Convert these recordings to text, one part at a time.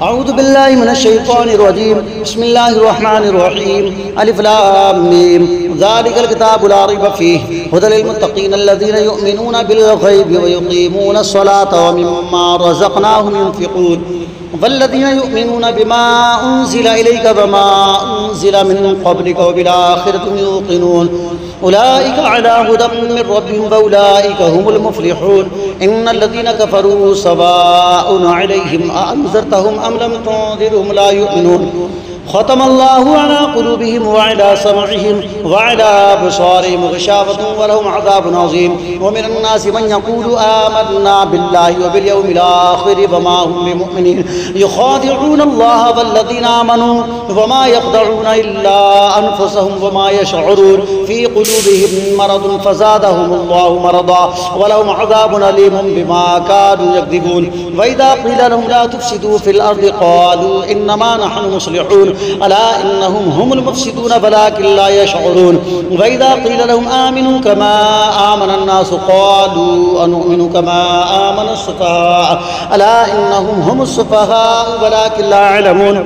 अऊज़ु बिल्लाहि मिनश शैतानिर रजीम बिस्मिल्लाहिर रहमानिर रहीम अलिफ लाम मीम ज़ालिकल किताबु ला रैब फ़ीहि हुदल लिल मुत्तक़ीन अल्लज़ीना युमिनूना बिल ग़ैबि व युक़ीमूनस सलाता व मिम्मा रज़क़नाहुम युनफ़िक़ून वल्लज़ीना युमिनूना बिमा उन्ज़िला इलैका व मा उन्ज़िला मिन क़ब्लिका व बिल आख़िरति हुम यूक़िनून उलाइका अला हुदम मिन रब्बिहिम व उलाइका हुमुल मुफ़्लिहून इन्नल्लज़ीना कफ़रू सवाउन अलैहिम अअन्ज़रतहुम अम लम तुन्ज़िरहुम ला युमिनून ख़तमल्लाहु अला क़ुलूबिहिम व अला समइहिम व अला अबसारिहिम ग़िशावतुन व लहुम अज़ाबुन अज़ीम व मिनन नासि मन यक़ूलु आमन्ना बिल्लाहि व बिल यौमिल आख़िर व मा हुम बिमुमिनीन युख़ादिऊन अल्लाह वल्लज़ीना आमनू व मा यख़दऊन इल्ला अनफुसहुम व मा यशऊरून फ़ी क़ुलूबिहिम मरदुन फ़ज़ादहुमुल्लाहु मरदा व लहुम अज़ाबुन अलीमुन बिमा कानू यकज़िबून व इज़ा क़ीला लहुम ला तुफ़सिदू फ़िल अर्दि क़ालू इन्नमा नहनु मुस्लिहून अला इन्नहुम हुमुल मुफ़सिदून वलाकिन ला यशऊरून व इज़ा क़ीला लहुम आमिनू कमा आमनन नासु क़ालू अनुमिनु कमा आमनस सुफ़हा अला इन्नहुम हुमुस सुफ़हा वलाकिन ला यअलमून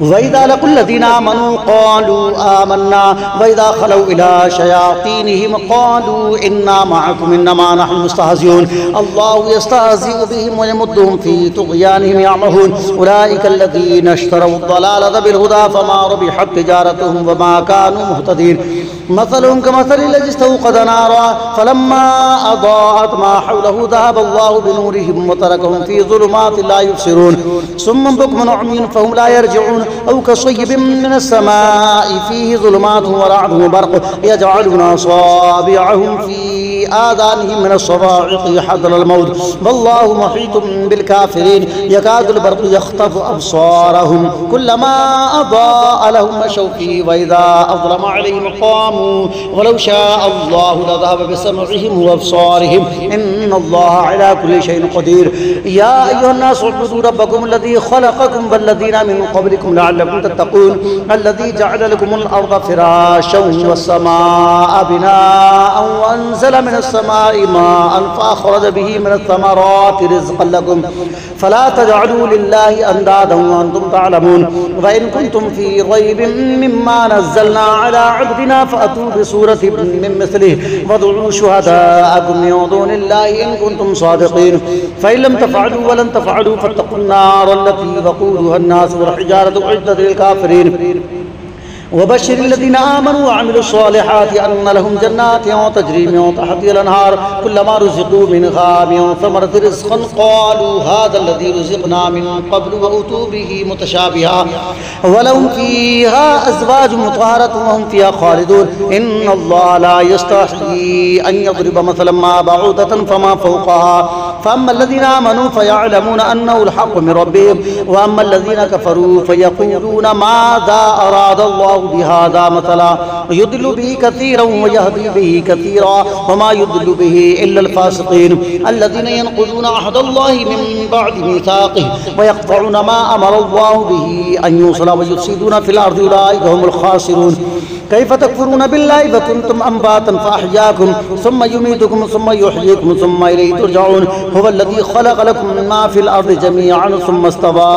वइज़ा लक़ुल्लज़ीना आमनू क़ालू आमन्ना वइज़ा ख़लौ इला शयातीनिहिम क़ालू इन्ना मअकुम इन्नमा नहनु मुस्तहज़िऊन अल्लाहु यस्तहज़िउ बिहिम व यमुद्दुहुम फ़ी तुग़यानिहिम यअमहून उलाइका अल्लज़ीना इश्तरौ अद-दलालता बिल-हुदा फ़मा रबिहत तिजारतुहुम व मा कानू मुहतदीन मसलुहुम कमसलिल लज़ी इस्तवक़द नारा फ़लम्मा अज़ाअत मा हौलहु ज़हब अल्लाहु बिनूरिहिम व तरकहुम फ़ी ज़ुलुमातिन ला युबसिरून सुम्मुन बुक्मुन उम्युन फ़हुम ला यरजिऊन औ कसय्यिबिन मिनस समाइ फ़ीहि ज़ुलुमातुन व रअदुन व बर्क़ यजअलून असाबिअहुम फ़ी आज़ानिहिम मिनस सवाइक़ि हज़रल मौत वल्लाहु मुहीतुन बिल काफ़िरीन यकादुल बर्क़ु यख़्तफ़ु अबसारहुम कुल्लमा अज़ाअ लहुम मशौ फ़ीहि व इज़ा अज़लम अलैहिम क़ामू वलौ शाअ अल्लाहु लज़हब बिसमइहिम व अबसारिहिम इन्नल्लाहा अला कुल्लि शैइन क़दीर या अय्युहन्नास उअ्बुदू रब्बकुम अल्लज़ी ख़लक़कुम वल्लज़ीना मिन क़ब्लिकुम लअल्लकुम तत्तक़ून अल्लज़ी जअल लकुमुल अर्ज़ फ़िराशं वस्समाअ बिनाअन व अनज़ल मिनस समाइ माअन फ़अख़रज बिही मिनस समराति रिज़्क़न लकुम फ़ला तजअलू लिल्लाहि अंदादन व अंतुम तअलमून व इन कुंतुम फ़ी रैबिन मिम्मा नज़्ज़लना अला अब्दिना फ़अतू बिसूरतिन मिन मिस्लिहि वद'ू शुहदाअकुम मिन दूनिल्लाहि इन कुंतुम सादिक़ीन फ़इन लम तफ़अलू व लन तफ़अलू फ़त्तक़ुन नार अल्लती वक़ूदुहा अन्नास वल हिजारतु उ'इद्दत लिल काफ़िरीन वबश्शिर लज़ीना आमनू व अमिलुस सालिहाति अन्न लहुम जन्नातिन तजरी मिन तहतिहा अल-अनहार कुल्लमा रुज़िक़ू मिनहा मिन समरति रिज़्क़न क़ालू हाज़ा अल्लज़ी रुज़िक़ना मिन क़ब्लु व उतू बिही मुतशाबिहा व लहुम फ़ीहा अज़वाजुन मुतहहरतुन व हुम फ़ीहा ख़ालिदून इन्नल्लाहा ला यस्तही अन यज़रिब मसलन मा बऊदतन फमा फ़ौक़हा फ़अम्मा अल्लज़ीना आमनू फ़यअलमून अन्नहुल हक़्क़ु मिन रब्बिहिम व अम्मा अल्लज़ीना कफ़रू फ़यक़ूलून माज़ा अरादल्लाहु बिहाज़ा मसला युद्दिल्लु बिही कसीरन व यहदी बिही कसीरा व मा युद्दिल्लु बिही इल्लल फ़ासिक़ीन अल्लज़ीना यनक़ुज़ूना अहदल्लाहि मिन बअदि मीसाक़िहि व यक़तऊना मा अमरल्लाहु बिही अन युसला व युफ़सिदूना फ़िल अर्दि उलाइका हुमुल ख़ासिरून कैफ़ तकफ़ुरून बिल्लाहि व कुन्तुम अम्वातन फ़अहयाकुम सुम्मा युमीतुकुम सुम्मा युहयीकुम सुम्मा इलैहि तुरजऊन हुवल्लज़ी ख़लक़ लकुम मा फ़िल अर्दि जमीअन सुम्मा इस्तवा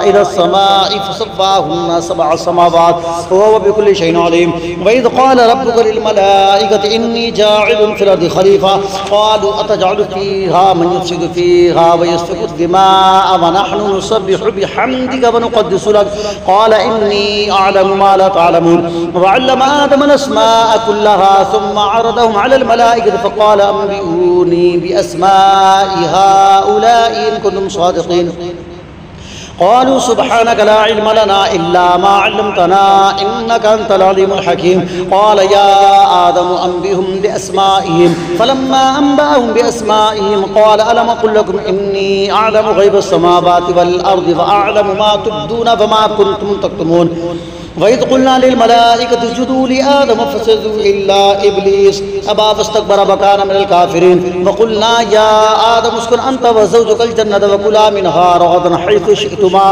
इलस समाइ फ़सव्वाहुन्ना सबअ समावात व हुव बिकुल्लि शैइन अलीम व इज़ क़ाल रब्बुका लिल मलाइकति इन्नी जाइलुन फ़िल अर्दि ख़लीफ़ा क़ालू अतजअलु फ़ीहा मन युफ़सिदु फ़ीहा व यस्फ़िकु दिमाअ व नहनु नुसब्बिहु बिहम्दिका व नुक़द्दिसु लक क़ाल इन्नी अअलमु मा ला तअलमून व अल्लम आदम अल-अस्माअ कुल्लहा सुम्मा अरदहुम अलल मलाइकति फ़क़ाल अंबिऊनी बिअस्माइ हाउलाइ इन कुन्तुम सादिक़ीन क़ालू सुब्हानक ला इल्म लना इल्ला मा अल्लमतना इन्नका अंतल अलीमुल हकीम क़ाल या आदम अंबिहुम बिअस्माइहिम फ़लम्मा अंबअहुम बिअस्माइहिम क़ाल अलम अक़ुल लकुम इन्नी अअलमु ग़ैबस समावाति वल अर्दि व अअलमु मा तुब्दूना व मा कुन्तुम तक्तुमून वइज़ क़ुल्ना लिल मलाइकति इसजुदू लि आदम फ़सजदू इल्ला इब्लीस अबा वस्तकबरा व कान मिनल काफ़िरीन व क़ुल्ना या आदम उस्कुन अंत व ज़ौजुकल जन्नत व कुला मिनहा रग़दन हैथु शि'तुमा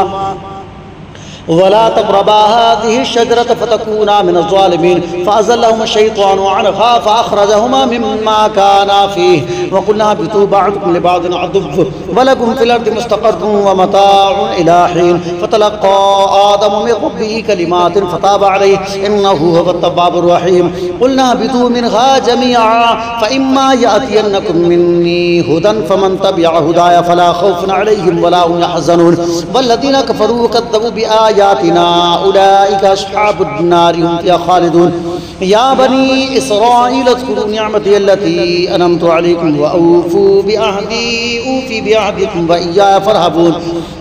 वला तक़रबा हाज़िहि शजरत फ़तकूना मिनज़ ज़ालिमीन फ़अज़ल्लहुमा अश-शैतानु अन्हा फ़अख़रजहुमा मिम्मा काना फ़ीहि व क़ुलना बितू बअदुकुम लिबअदिन अदुव्व व लकुम फ़िल अर्दि मुस्तक़र्रुन व मताउन इला हीन फ़तलक़्क़ा आदमु मिन रब्बिहि कलिमातिन फ़ताब अलैहि इन्नहु हुवत तव्वाबुर रहीम क़ुलना बितू मिनहा जमीअन फ़इम्मा यअतियन्नकुम मिन्नी हुदन फ़मन तबिअ हुदाया फ़ला ख़ौफ़ुन अलैहिम वला हुम यहज़नून वल्लज़ीना कफ़रू वकज़्ज़बू बिआयातिना उलाइका अस्हाबुन नारि हुम फ़ीहा ख़ालिदून या बनी इस्राईल अज़्कुरू निअमती अल्लती अनअमतु अलैकुम व औफ़ू बिअहदी ऊफ़ी बिअहदिकुम व इय्याया फ़रहबून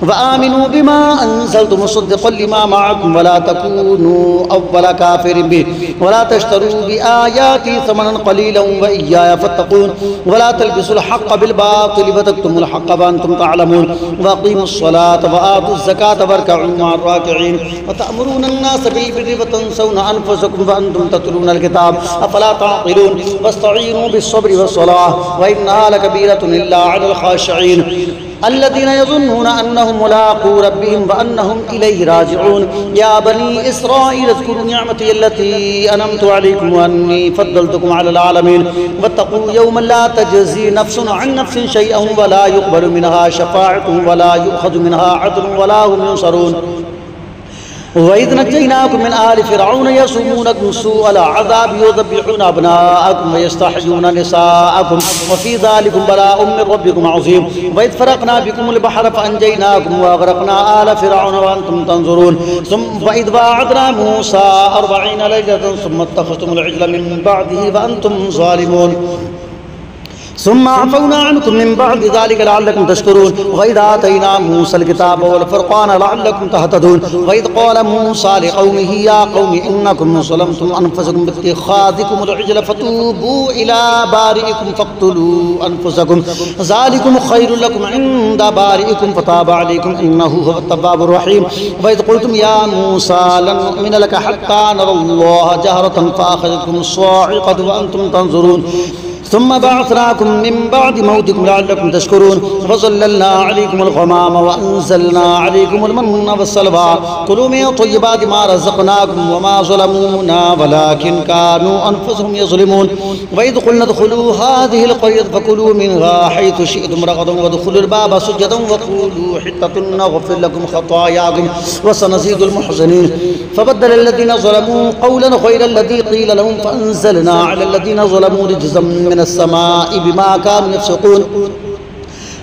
व आमिनू बिमा अंज़लतु मुसद्दिक़न लिमा मअकुम व ला तकूनू अव्वल काफ़िरिन बिही व ला तश्तरू बिआयाती समनन क़लीलन व इय्याया फ़त्तक़ून व ला तल्बिसुल हक़्क़ बिल बातिल व तक्तुमुल हक़्क़ व अंतुम तअलमून व अक़ीमुस सलात व आतुज़ ज़कात वरकअू मअर राकिईन व तअमुरूना अन्नास बिल बिर्रि व तंसौना अनफुसकुम व अंतुम ततलूनल किताब अफ़ला तअक़िलून वस्तईनू बिस्सब्रि वस्सलाह व इन्नहा लकबीरतुन इल्ला अलल ख़ाशिईन الذين يظنون أنهم ملاقو ربهم وأنهم إليه راجعون يا بني إسرائيل اذكروا نعمتي التي أنعمت عليكم وأني فضلتكم على العالمين واتقوا يوما لا تجزي نفس عن نفس شيئا ولا يقبل منها شفاعة ولا يؤخذ منها عدل ولا هم ينصرون وإذ نجيناكم من آل فرعون يسومونكم سوء العذاب يذبحون أبناءكم ويستحيون نساءكم وفي ذلكم بلاء من ربكم عظيم وإذ فرقنا بكم البحر فأنجيناكم وأغرقنا آل فرعون وأنتم تنظرون وإذ واعدنا موسى 40 ليلة ثم اتخذتم العجل من بعده وأنتم ظالمون ثم عفونا عنكم من بعد ذلك لعلكم تشكرون وإذ آتينا موسى الكتاب والفرقان لعلكم تهتدون وإذ قال موسى لقومه يا قوم إنكم ظلمتم أنفسكم باتخاذكم العجل فتوبوا إلى بارئكم فاقتلوا أنفسكم ذلكم خير لكم عند بارئكم فتاب عليكم إنه هو التواب الرحيم وإذ قلتم يا موسى لن نؤمن لك حتى نرى الله جهرة فأخذتكم الصاعقة وأنتم تنظرون ثم بعثناكم من بعد موتكم لعلكم تشكرون وظللنا عليكم الغمام وأنزلنا عليكم المن والسلوى كلوا من طيبات ما رزقناكم وما ظلمونا ولكن كانوا أنفسهم يظلمون وإذ قلنا ادخلوا هذه القرية فكلوا منها حيث شئتم رغدا وادخلوا الباب سجدا وقولوا حطة نغفر لكم خطاياكم وسنزيد المحسنين فبدل الذين ظلموا قولا غير الذي قيل لهم فأنزلنا على الذين ظلموا رجزا من السماء بما كانوا يفسقون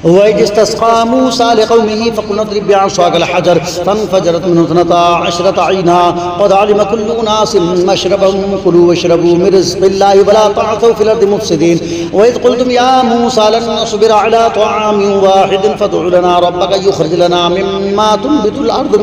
وإذ استسقى موسى لقومه فقلنا اضرب بعصاك الحجر فانفجرت منه 12 عينا قد علم كل أناس مشربهم كلوا واشربوا من رزق الله ولا تعثوا في الأرض مفسدين وإذ قلتم يا موسى لن نصبر على طعام واحد فادع لنا ربك يخرج لنا مما تنبت الأرض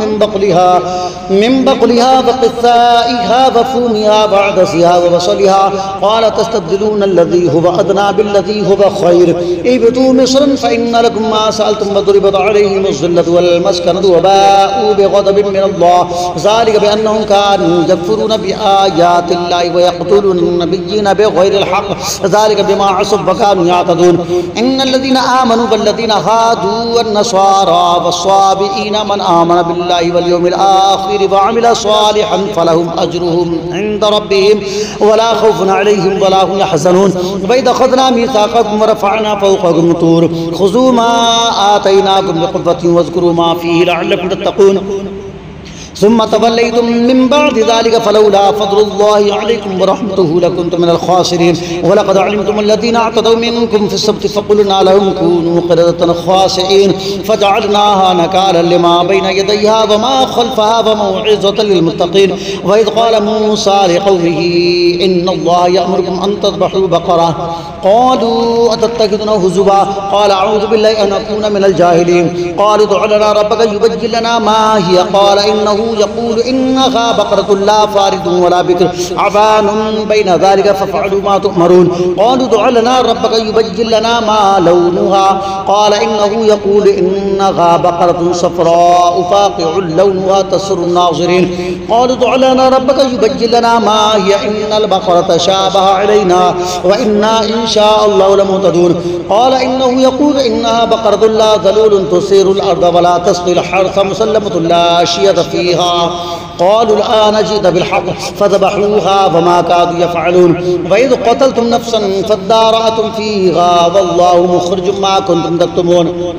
من بقلها وقثائها وفومها وعدسها وبصلها قال تستبدلون الذي هو أدنى بالذي هو خير اهبطوا مصرا فإن لكم ما سألتم وضربت عليهم الذلة والمسكنة وباءوا بغضب من الله ذلك بأنهم كانوا يكفرون بآيات الله ويقتلون النبيين بغير الحق ذلك بما عصوا وكانوا يعتدون إن الذين آمنوا والذين هادوا والنصارى والصابئين من آمن بالله واليوم الآخر وعمل صالحا فلهم أجرهم عند ربهم ولا خوف عليهم ولا هم يحزنون وإذ أخذنا ميثاقكم ورفعنا فوقكم الطور خذوا ما آتيناكم بقوة واذكروا ما فيه لعلكم تتقون ثم توليتم من بعد ذلك فلولا فضل الله عليكم ورحمته لكنتم من الخاسرين ولقد علمتم الذين اعتدوا منكم في السبت فقلنا لهم كونوا قردة خاسئين فجعلناها نكالا لما بين يديها وما خلفها وموعظة للمتقين وإذ قال موسى لقومه إن الله يأمركم أن تذبحوا بقرة قالوا أتتخذنا هزوا قال أعوذ بالله أن أكون من الجاهلين قالوا ادع لنا ربك يبين لنا ما هي قال إنه يقول إنها بقرة لا فارض ولا بكر عبان بين ذلك فافعلوا ما تؤمرون قالوا ادع لنا ربك يبين لنا ما لونها قال إنه يقول إنها بقرة صفراء فاقع لونها تسر الناظرين قالوا ادع لنا ربك يبين لنا ما هي إن البقرة شابه علينا وإنا إن شاء الله لمهتدون قال إنه يقول إنها بقرة لا ذلول تثير الأرض ولا تسقي الحرث مسلمة لا شية فيها فيها قالوا الآن جئت بالحق فذبحوها وما كادوا يفعلون وإذ قتلتم نفسا فادارأتم فيها والله مخرج ما كنتم تكتمون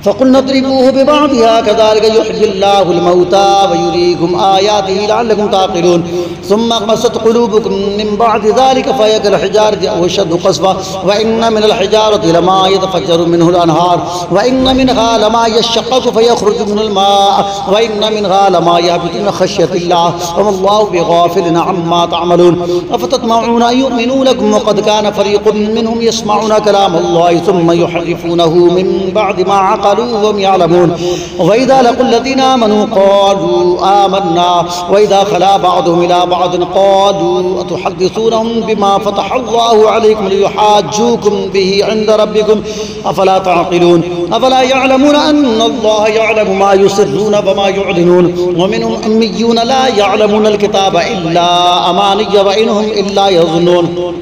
فقلنا اضربوه ببعضها كذلك يحيي الله الموتى ويريكم آياته لعلكم تعقلون ثم قست قلوبكم من بعد ذلك فهي كالحجارة أو أشد قسوة وإن من الحجارة لما يتفجر منه الأنهار وإن منها لما يشقق فيخرج من الماء وإن منها لما يهبط من خشية الله وما الله بغافل عما تعملون أفتطمعون أن يؤمنوا لكم وقد كان فريق منهم يسمعون كلام الله ثم يحرفونه من بعد ما عقلوا وهم يعلمون وإذا لقوا الذين آمنوا قالوا آمنا وإذا خلا بعضهم إلى بعض قالوا أتحدثونهم بما فتح الله عليكم ليحاجوكم به عند ربكم أفلا تعقلون أفلا يعلمون أن الله يعلم ما يسرون وما يعلنون ومنهم أميون لا يعلمون الكتاب إلا أماني وإنهم إلا يظنون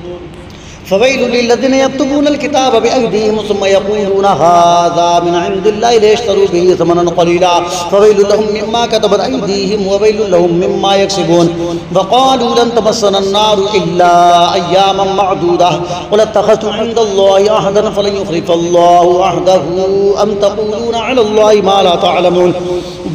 فويل للذين يكتبون الكتاب بأيديهم ثم يقولون هذا من عند الله ليشتروا به ثمنا قليلا فويل لهم مما كتبت أيديهم وويل لهم مما يكسبون وقالوا لن تمسنا النار إلا أياما معدودة قل اتخذتم عند الله عهدا فلن يخلف الله عهده أم تقولون على الله ما لا تعلمون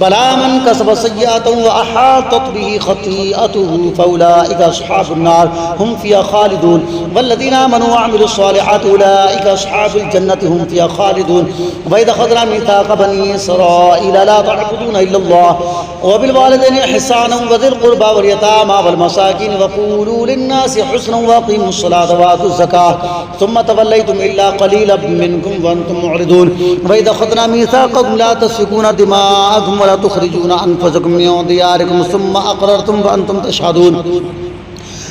بلى من كسب سيئة وأحاطت به خطيئته فأولئك أصحاب النار هم فيها خالدون والذين آمنوا وعملوا الصالحات أولئك أصحاب الجنة هم فيها خالدون وإذا أخذنا ميثاق بني إسرائيل لا تعبدون إلا الله وبالوالدين إحسانا وذي القربى واليتامى والمساكين وقولوا للناس حسنا وأقيموا الصلاة وآتوا الزكاة ثم توليتم إلا قليلا منكم وأنتم معرضون وإذا أخذنا ميثاقكم لا تسفكون دماءكم ولا تخرجون أنفسكم من دياركم ثم أقررتم وأنتم تشهدون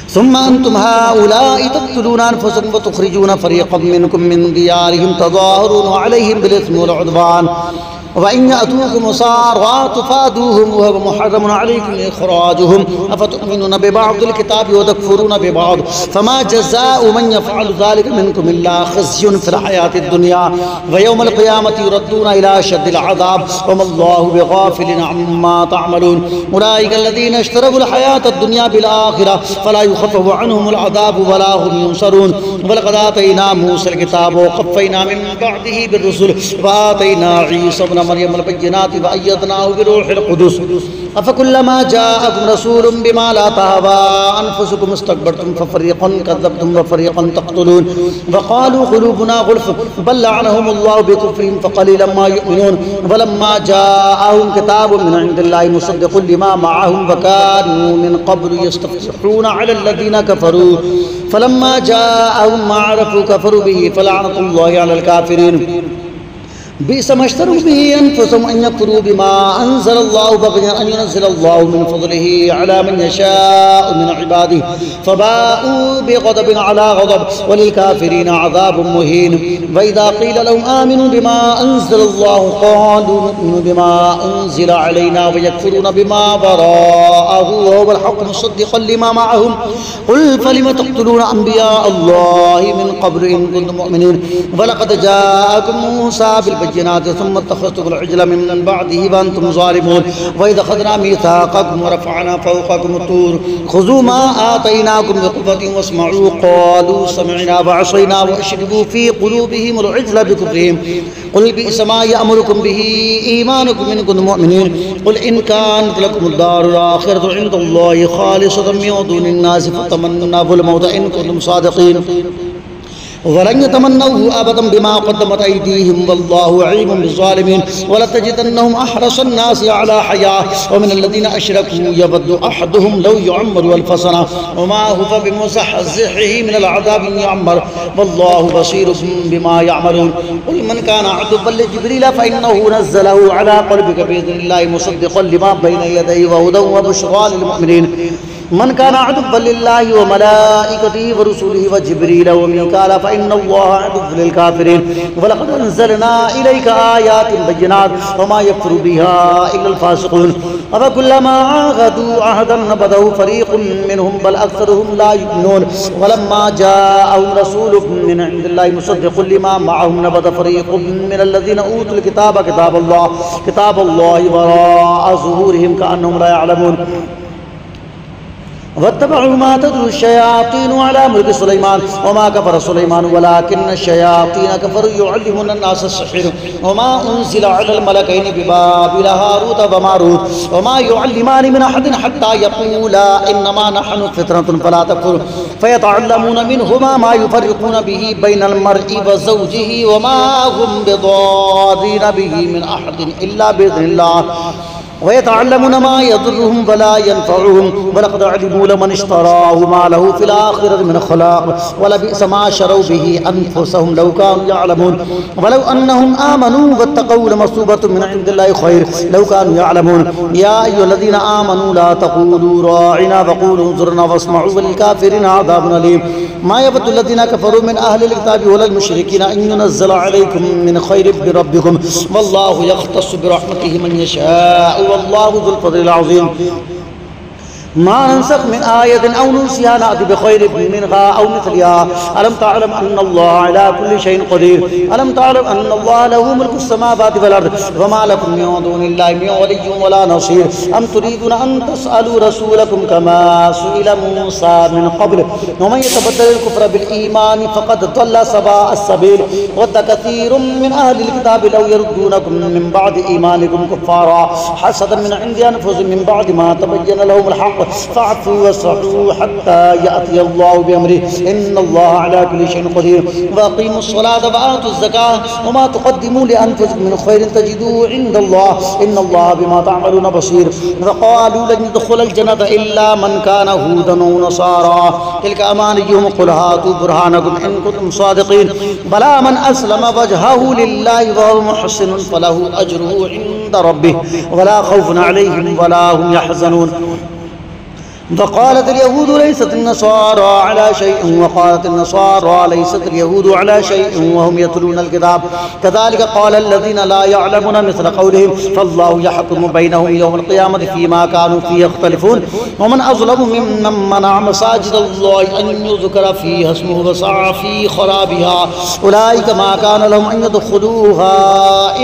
ثم أنتم هؤلاء تقتلون أنفسكم وتخرجون فريقا منكم من ديارهم تظاهرون عليهم بالإثم والعدوان وإن يأتوكم سارى تفادوهم وهو محرم عليكم إخراجهم أفتؤمنون ببعض الكتاب وتكفرون ببعض فما جزاء من يفعل ذلك منكم إلا خزي في الحياة الدنيا ويوم القيامة يردون إلى أشد العذاب وما الله بغافل عما تعملون أولئك الذين اشتروا الحياة الدنيا بالآخرة فلا يخفف عنهم العذاب ولا هم ينصرون ولقد آتينا موسى الكتاب وقفينا من بعده بالرسل وآتينا عيسى ابن مريم البينات وأيدناه بروح القدس أفكلما جاءكم رسول بما لا تهوى أنفسكم استكبرتم ففريقا كذبتم وفريقا تقتلون وقالوا قلوبنا غلف بل لعنهم الله بكفرهم فقليلا ما يؤمنون ولما جاءهم كتاب من عند الله مصدق لما معهم وكانوا من قبل يستفتحون على الذين كفروا فلما جاءهم ما عرفوا كفروا به فلعنة الله على الكافرين بئس ما اشتروا به أنفسهم أن يكفروا بما أنزل الله بغيا أن ينزل الله من فضله على من يشاء من عباده فباءوا بغضب على غضب وللكافرين عذاب مهين وإذا قيل لهم آمنوا بما أنزل الله قالوا نؤمن بما أنزل علينا ويكفرون بما وراءه وهو الحق مصدقا لما معهم قل فلم تقتلون أنبياء الله من قبل إن كنتم مؤمنين ولقد جاءكم موسى بالبينات ثم اتخذتم العجل من بعده وأنتم ظالمون وإذا أخذنا ميثاقكم ورفعنا فوقكم الطور خذوا ما آتيناكم بقوة واسمعوا قالوا سمعنا وعصينا وأشربوا في قلوبهم العجل بكفرهم قل بئس ما يأمركم به إيمانكم إن كنتم مؤمنين قل إن كانت لكم الدار الآخرة عند الله خالصة من دون الناس فتمنوا الموت إن كنتم صادقين ولن يتمنوه أبدا بما قدمت أيديهم والله عليم بالظالمين ولتجدنهم أحرص الناس على حياة ومن الذين أشركوا يود أحدهم لو يعمر ألف سنة وما هو بمزحزحه من العذاب أن يعمر والله بصير بما يعملون قل من كان عدوا لجبريل فإنه نزله على قلبك بإذن الله مصدقا لما بين يديه وهدى وبشرى للمؤمنين मन काना अदुव्वन लिल्लाहि व मलाइकतिहि व रुसुलिहि व जिब्रील व मीकाल फ़इन्नल्लाहा अदुव्वुन लिल काफ़िरीन व लक़द अंज़लना इलैका आयातिन बय्यिनात व मा यकफ़ुरु बिहा इल्लल फ़ासिक़ून अफ़कुल्लमा आहदू अहदन नबज़हु फ़रीक़ुम मिनहुम बल अक्सरुहुम ला युमिनून वलम्मा जाअहुम रसूलुम मिन इंदिल्लाहि मुसद्दिक़ुन लिमा मअहुम नबज़ फ़रीक़ुम मिनल्लज़ीना ऊतुल किताब किताबल्लाहि वराअ ज़ुहूरिहिम कअन्नहुम ला यअलमून वत्तबअू मा तत्लू शयातीन अला मुल्क सुलैमान वमा कफर सुलैमान वलाकिन्न शयातीन कफरू युअल्लिमून अन्नास अस्सिहर वमा उन्ज़िला अलल मलकैनि बिबाबिल हारूत व मारूत वमा युअल्लिमानि मिन अहदिन हत्ता यक़ूला इन्नमा नहनु फितरतुन फला तकफुर फयतअल्लमून मिनहुमा मा युफ़र्रिक़ून बिही बैनल मर्इ व ज़ौजिही वमा हुम बिदार्रीन बिही मिन अहदिन इल्ला बिइज़्निल्लाह वयतअल्लमून मा यदुर्रुहुम वला यनफ़उहुम वलक़द अलिमू लमन इश्तराहु मा लहु फ़िल आख़िरति मिन ख़लाक़ वलबिअस मा शरौ बिही अनफ़ुसहुम लौ कानू यअलमून वलौ अन्नहुम आमनू वत्तक़ौ लमसूबतुम मिन इंदिल्लाहि ख़ैर लौ कानू यअलमून या अय्युहल्लज़ीना आमनू ला तक़ूलू राइना वक़ूलू उन्ज़ुरना वस्मअू वलिल-काफ़िरीना अज़ाबुन अलीम मा यवद्दु अल्लज़ीना कफ़रू मिन अहलिल किताबि वल मुशरिकीना अन युनज़्ज़ला अलैकुम मिन ख़ैरिन मिन रब्बिकुम वल्लाहु यख़्तस्सु बिरहमतिहि मन यशाअ वल्लाहु ज़ुल फ़ज़लिल अज़ीम मा नंसख मिन आयतिन औ नुनसिहा नाअति बिख़ैरिन मिनहा औ मिस्लिहा अलम तअलम अन्नल्लाह अला कुल्लि शैइन क़दीर अलम तअलम अन्नल्लाह लहु मुल्कु स्समावाति वल अर्द वमा लकुम मिन दूनिल्लाहि मिन वलिय्यिन वला नसीर अम तुरीदूना अन तसअलू रसूलकुम कमा सुइला मूसा मिन क़ब्ल वमन यतबद्दलिल कुफ़्र बिल ईमान फ़क़द ضل सवाअ अस्सबील वद्द कसीरुम मिन अहलिल किताबि लौ यरुद्दूनकुम मिन बअदि ईमानिकुम कुफ़्फ़ारा हसदन मिन इंदि अनफुसिहिम मिन बअदि मा तबय्यन लहुमुल हक़्क़ फ़अफ़ू वस्फ़हू हत्ता यअतिय अल्लाहु बिअम्रिहि इन्नल्लाह अला कुल्लि शैइन क़दीर वअक़ीमुस्सलात वआतुज़्ज़कात वमा तुक़द्दिमू लिअन्फुसिकुम मिन ख़ैरिन तजिदूहु इन्दल्लाह इन्नल्लाह बिमा तअमलून बसीर वक़ालू लन यदख़ुलल जन्नता इल्ला मन कान हूदन औ नसारा तिल्का अमानियुहुम क़ुल हातू बुरहानकुम इन कुन्तुम सादिक़ीन बला मन अस्लम वजहहु लिल्लाहि व हुव मुहसिनुन फलहु अज्रुहु इंद रब्बिहि वला ख़ौफ़ुन अलैहिम वला हुम यहज़नून वक़ालत यहूद लैसत नसारा अला शैइन वक़ालत नसारा लैसत यहूद अला शैइन वहुम यतलूनल किताब कज़ालिक क़ालल्लज़ीना ला यअलमून मिस्ल क़ौलिहिम फ़ल्लाहु यहकुमु बैनहुम यौमल क़ियामति फ़ीमा कानू फ़ीहि यख़्तलिफ़ून वमन अज़लमु मिम्मन मनअ मसाजिदल्लाहि अन युज़करा फ़ीहा इस्मुहु वसअ फ़ी ख़राबिहा उलाइका मा कान लहुम अन यदख़ुलूहा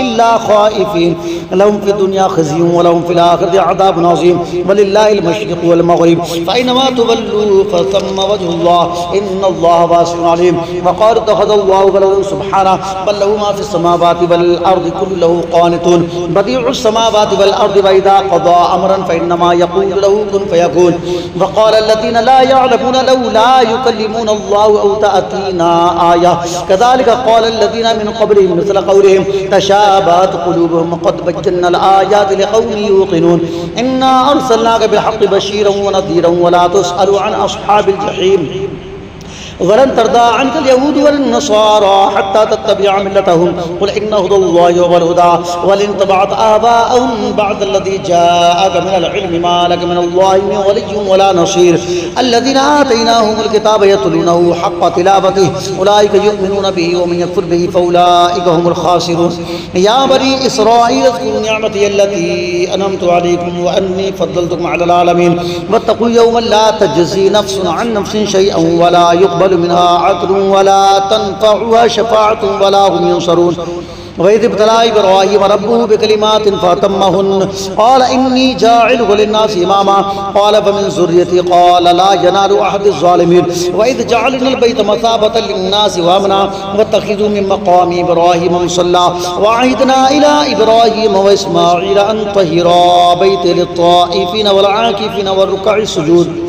इल्ला ख़ाइफ़ीन लहुम फ़िद दुनिया ख़िज़्युन व लहुम फ़िल आख़िरति अज़ाबुन अज़ीम वलिल्लाहिल मशरिक़ु वल मग़रिब फ़इन्नमा तुवल्लू फ़थम्म वजहुल्लाह इन्नल्लाह वासिउन अलीम वक़ालू इत्तख़ज़ल्लाहु वलदन सुब्हानहु बल लहु मा फ़िस्समावाति वल अर्दि कुल्लुहु लहु क़ानितून बदीउस समावाति वल अर्दि व इज़ा क़ज़ा अमरन फ़इन्नमा यक़ूलु लहु कुन फ़यकून वक़ालल्लज़ीना ला यअलमून लौला युकल्लिमुनल्लाहु औ तअतीना आयह कज़ालिक क़ालल्लज़ीना मिन क़ब्लिहिम मिस्ल क़ौलिहिम तशाबहत क़ुलूबुहुम क़द बय्यन्नल आयाति लिक़ौमिन युक़िनून इन्ना अर्सलनाका बिल्हक़्क़ि बशीरन व नज़ीरन वला तुसअलु अन अस्हाबिल जहीम वलन तर्दा अन्कल यहूद वलन नसारा हत्ता तत्तबिअ मिल्लतहुम कुल इन्न हुदल्लाहि हुवल हुदा वलिन तबअत आबाअहुम बअदल्लज़ी जाअक मिनल इल्मि मा लक मिनल्लाहि मिन वलिय्यिन वला नसीर अल्लज़ीना आतैनाहुमुल किताब यतलूनहु हक़्क़ तिलावतिहि उलाइका युमिनून बिहि व मन यकफ़ुर बिहि फ़उलाइका हुमुल ख़ासिरून या बनी इस्राईल अज़्कुरू निअमती अल्लती अनअमतु अलैकुम व अन्नी फ़द्दलतुकुम अलल आलमीन वत्तक़ू यौमन ला तजज़ी नफ़्सुन अन नफ़्सिन शैअन वला युक़बल मिन्हा अदलुन वला तनफ़उहा शफ़ाअतुन वला हुम युनसरून वइज़ इब्तला इब्राहीम रब्बुहु बिकलिमातिन फ़अतम्महुन्न क़ाल इन्नी जाइलुका लिन्नासि इमामा क़ाल फमिन ज़ुर्रिय्यती क़ाल ला यनालु अहदिज़ ज़ालिमीन वइज़ जअलनल बैत मसाबतन लिन्नासि व अमना वत्तख़िज़ू मिन मक़ामि इब्राहीम मुसल्ला वअहिदना इला इब्राहीम व इस्माईल अन तहिरा बैति लित्ताइफ़ीन वल आकिफ़ीन वरुक्कइ सुजूद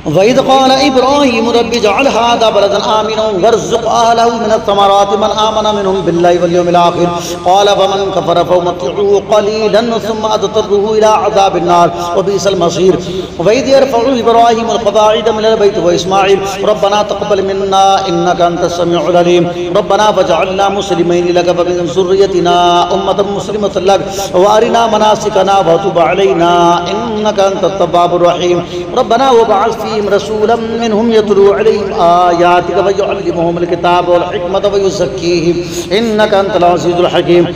وإذ قال إبراهيم رب اجعل هذا بلدا آمنا وارزق أهله من الثمرات من آمن منهم بالله واليوم الآخر قال فمن كفر فأمتعه قليلا ثم أضطره إلى عذاب النار وبئس المصير. وإذ يرفع إبراهيم القواعد من البيت وإسماعيل ربنا تقبل منا إنك أنت السميع العليم ربنا فاجعلنا مسلمين لك ومن ذريتنا أمة مسلمة لك وأرنا مناسكنا وتب علينا إنك أنت التواب الرحيم ربنا وابعث فيهم رسولا منهم يتلو عليهم آياتك ويعلمهم الكتاب والحكمة ويزكيهم إنك أنت العزيز الحكيم.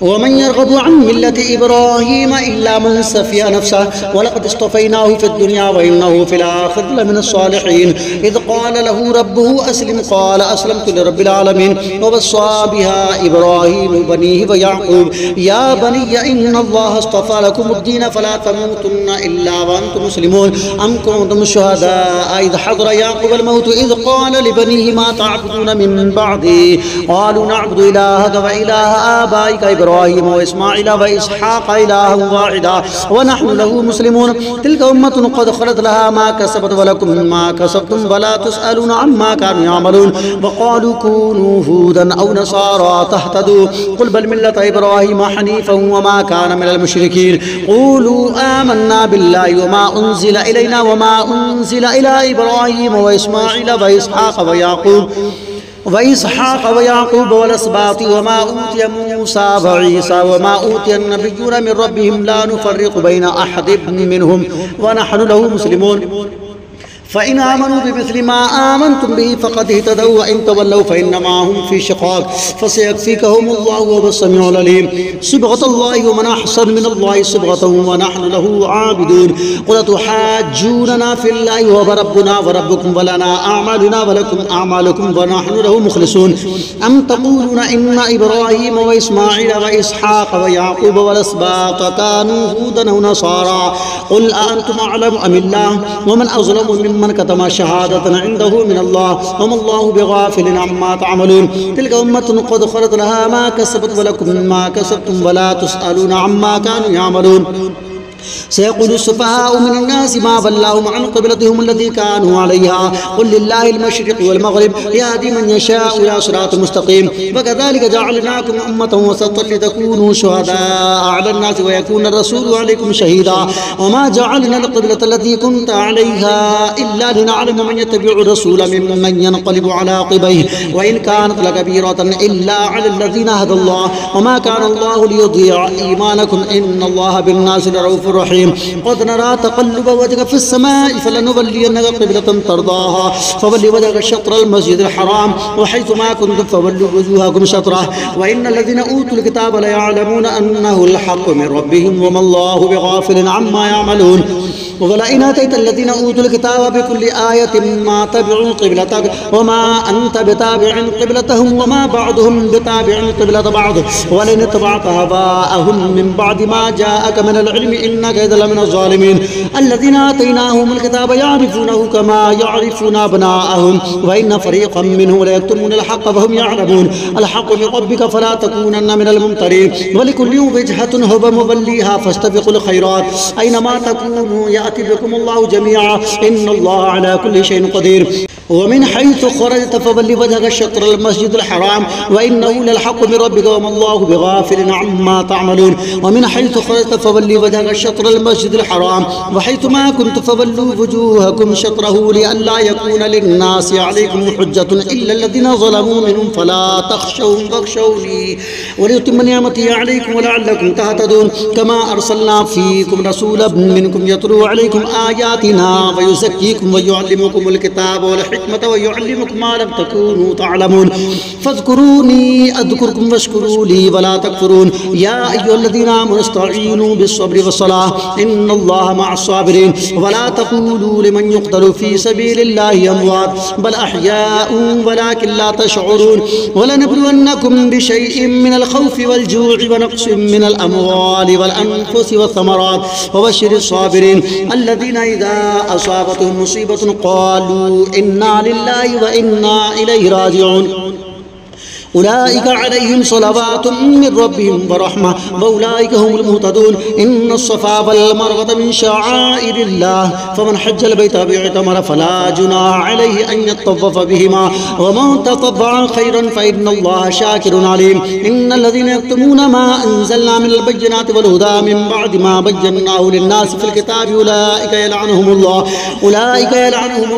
ومن يرغب عن ملة إبراهيم إلا من سفي نفسه ولقد اصطفيناه في الدنيا وإنه في الآخرة لمن الصالحين. إذ قال له ربه أسلم قال أسلمت لرب العالمين ووصى بها إبراهيم بنيه ويعقوب يا بني إن الله اصطفى لكم الدين فلا تموتن إلا وأنتم مسلمون أم كنتم شهداء إذ حضر يعقوب الموت إذ قال لبنيه ما تعبدون من بعدي قالوا نعبد إلهك وإله آبائك إبراهيم وإسماعيل وإسحاق إلها واحدا ونحن له مسلمون تلك أمة قد خلت لها ما كسبت ولكم ما كسبتم ولا تسألون عما كانوا يعملون. وقالوا كونوا هودا أو نصارى تهتدوا قل بل ملة إبراهيم حنيفا وما كان من المشركين قولوا آمنا بالله وما أنزل إلينا وما أنزل إلى إبراهيم وإسماعيل وإسحاق ويعقوب والأسباط وما أوتي موسى وعيسى وما أوتي النبيون من ربهم لا نفرق بين أحد منهم ونحن له مسلمون. فإن آمنوا بمثل ما آمنتم به فقد اهتدوا وإن تولوا فإنما هم في شقاق فسيكفيكهم الله وهو السميع العليم. صبغة الله ومن أحسن من الله صبغة ونحن له عابدون. قل تحاجوننا في الله وهو ربنا وربكم ولنا أعمالنا ولكم أعمالكم ونحن له مخلصون. أم تقولون إن إبراهيم وإسماعيل وإسحاق ويعقوب والأسباط كانوا هودا أو نصارى قل أأنتم أعلم أم الله ومن أظلم ممن كتم شهادة عنده من الله وما الله بغافل عما تعملون. تلك أمة قد خلت لها ما كسبت ولكم ما كسبتم ولا تسألون عما كانوا يعملون. سيقول السفهاء من الناس ما ولاهم عن قبلتهم التي كانوا عليها قل لله المشرق والمغرب يهدي من يشاء إلى صراط مستقيم. وكذلك جعلناكم أمة وسطا لتكونوا شهداء على الناس ويكون الرسول عليكم شهيدا وما جعلنا القبلة التي كنت عليها إلا لنعلم من يتبع الرسول ممن ينقلب على عقبيه وإن كانت لكبيرة إلا على الذين هدى الله وما كان الله ليضيع إيمانكم إن الله بالناس لرؤوف رحيم. قد نرى تقلب وجهك في السماء فلنولينك قبلة ترضاها فول وجهك شطر المسجد الحرام وحيث ما كنتم فولوا وجوهكم شطره وإن الذين أوتوا الكتاب ليعلمون أنه الحق من ربهم وما الله بغافل عما يعملون. ولئن آتيت الذين أوتوا الكتاب بكل آية ما تبعوا قبلتك وما أنت بتابع قبلتهم وما بعضهم بتابع قبلة بعض ولئن اتبعت هواءهم من بعد ما جاءك من العلم إنك إذا لمن الظالمين. الذين آتيناهم الكتاب يعرفونه كما يعرفون أبناءهم وإن فريقا منهم ليكتمون الحق وهم يعلمون. الحق من ربك فلا تكونن من الممترين ولكل وجهة هو موليها فاستبقوا الخيرات أينما تكونوا يأتي بكم الله جميعا إن الله على كل شيء قدير. ومن حيث خرجت فول وجهك شطر المسجد الحرام وإنه للحق من ربك وما الله بغافل عما تعملون. ومن حيث خرجت فول وجهك شطر المسجد الحرام وحيث ما كنت فولوا وجوهكم شطره لئلا يكون للناس عليكم حجة إلا الذين ظلموا منهم فلا تخشوهم واخشوني وليتم نعمتي عليكم ولعلكم تهتدون. كما أرسلنا فيكم رسولا منكم يتلو عليكم آياتنا ويزكيكم ويعلمكم الكتاب والحكمة ويعلمكم ما لم تكونوا تعلمون. فاذكروني أذكركم واشكروا لي ولا تكفرون. يا أيها الذين آمنوا استعينوا بالصبر والصلاة إن الله مع الصابرين. ولا تقولوا لمن يقتل في سبيل الله أموات بل أحياء ولكن لا تشعرون. ولنبلونكم بشيء من الخوف والجوع ونقص من الأموال والأنفس والثمرات وبشر الصابرين الذين إذا أصابتهم مصيبة قالوا إنا لله وإنا إليه راجعون. أولئك عليهم صلوات من ربهم ورحمة وأولئك هم المهتدون إن الصفا والمروة من شعائر الله فمن حج البيت أو اعتمر فلا جناح عليه أن يطوف بهما ومن تطوع خيرا فإن الله شاكر عليم إن الذين يكتمون ما أنزلنا من البينات والهدى من بعد ما بيناه للناس في الكتاب أولئك يلعنهم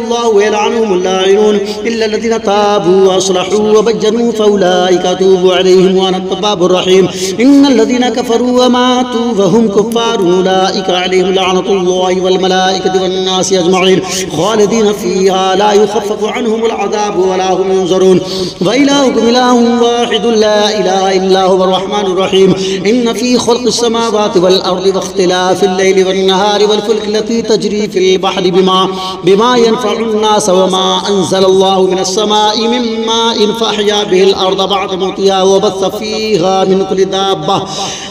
الله ويلعنهم اللاعنون إلا الذين تابوا وأصلحوا وبينوا فأولئك أتوب عليهم وأنا التواب الرحيم إن الذين كفروا وماتوا وهم كفار أولئك عليهم لعنة الله والملائكة والناس أجمعين خالدين فيها لا يخفف عنهم العذاب ولا هم ينظرون وإلهكم إله واحد لا إله إلا هو الرحمن الرحيم إن في خلق السماوات والأرض واختلاف الليل والنهار والفلك التي تجري في البحر بما ينفع الناس وما أنزل الله من السماء من ماء فأحيا به الأرض بعد موتها وبث فيها من كل دابة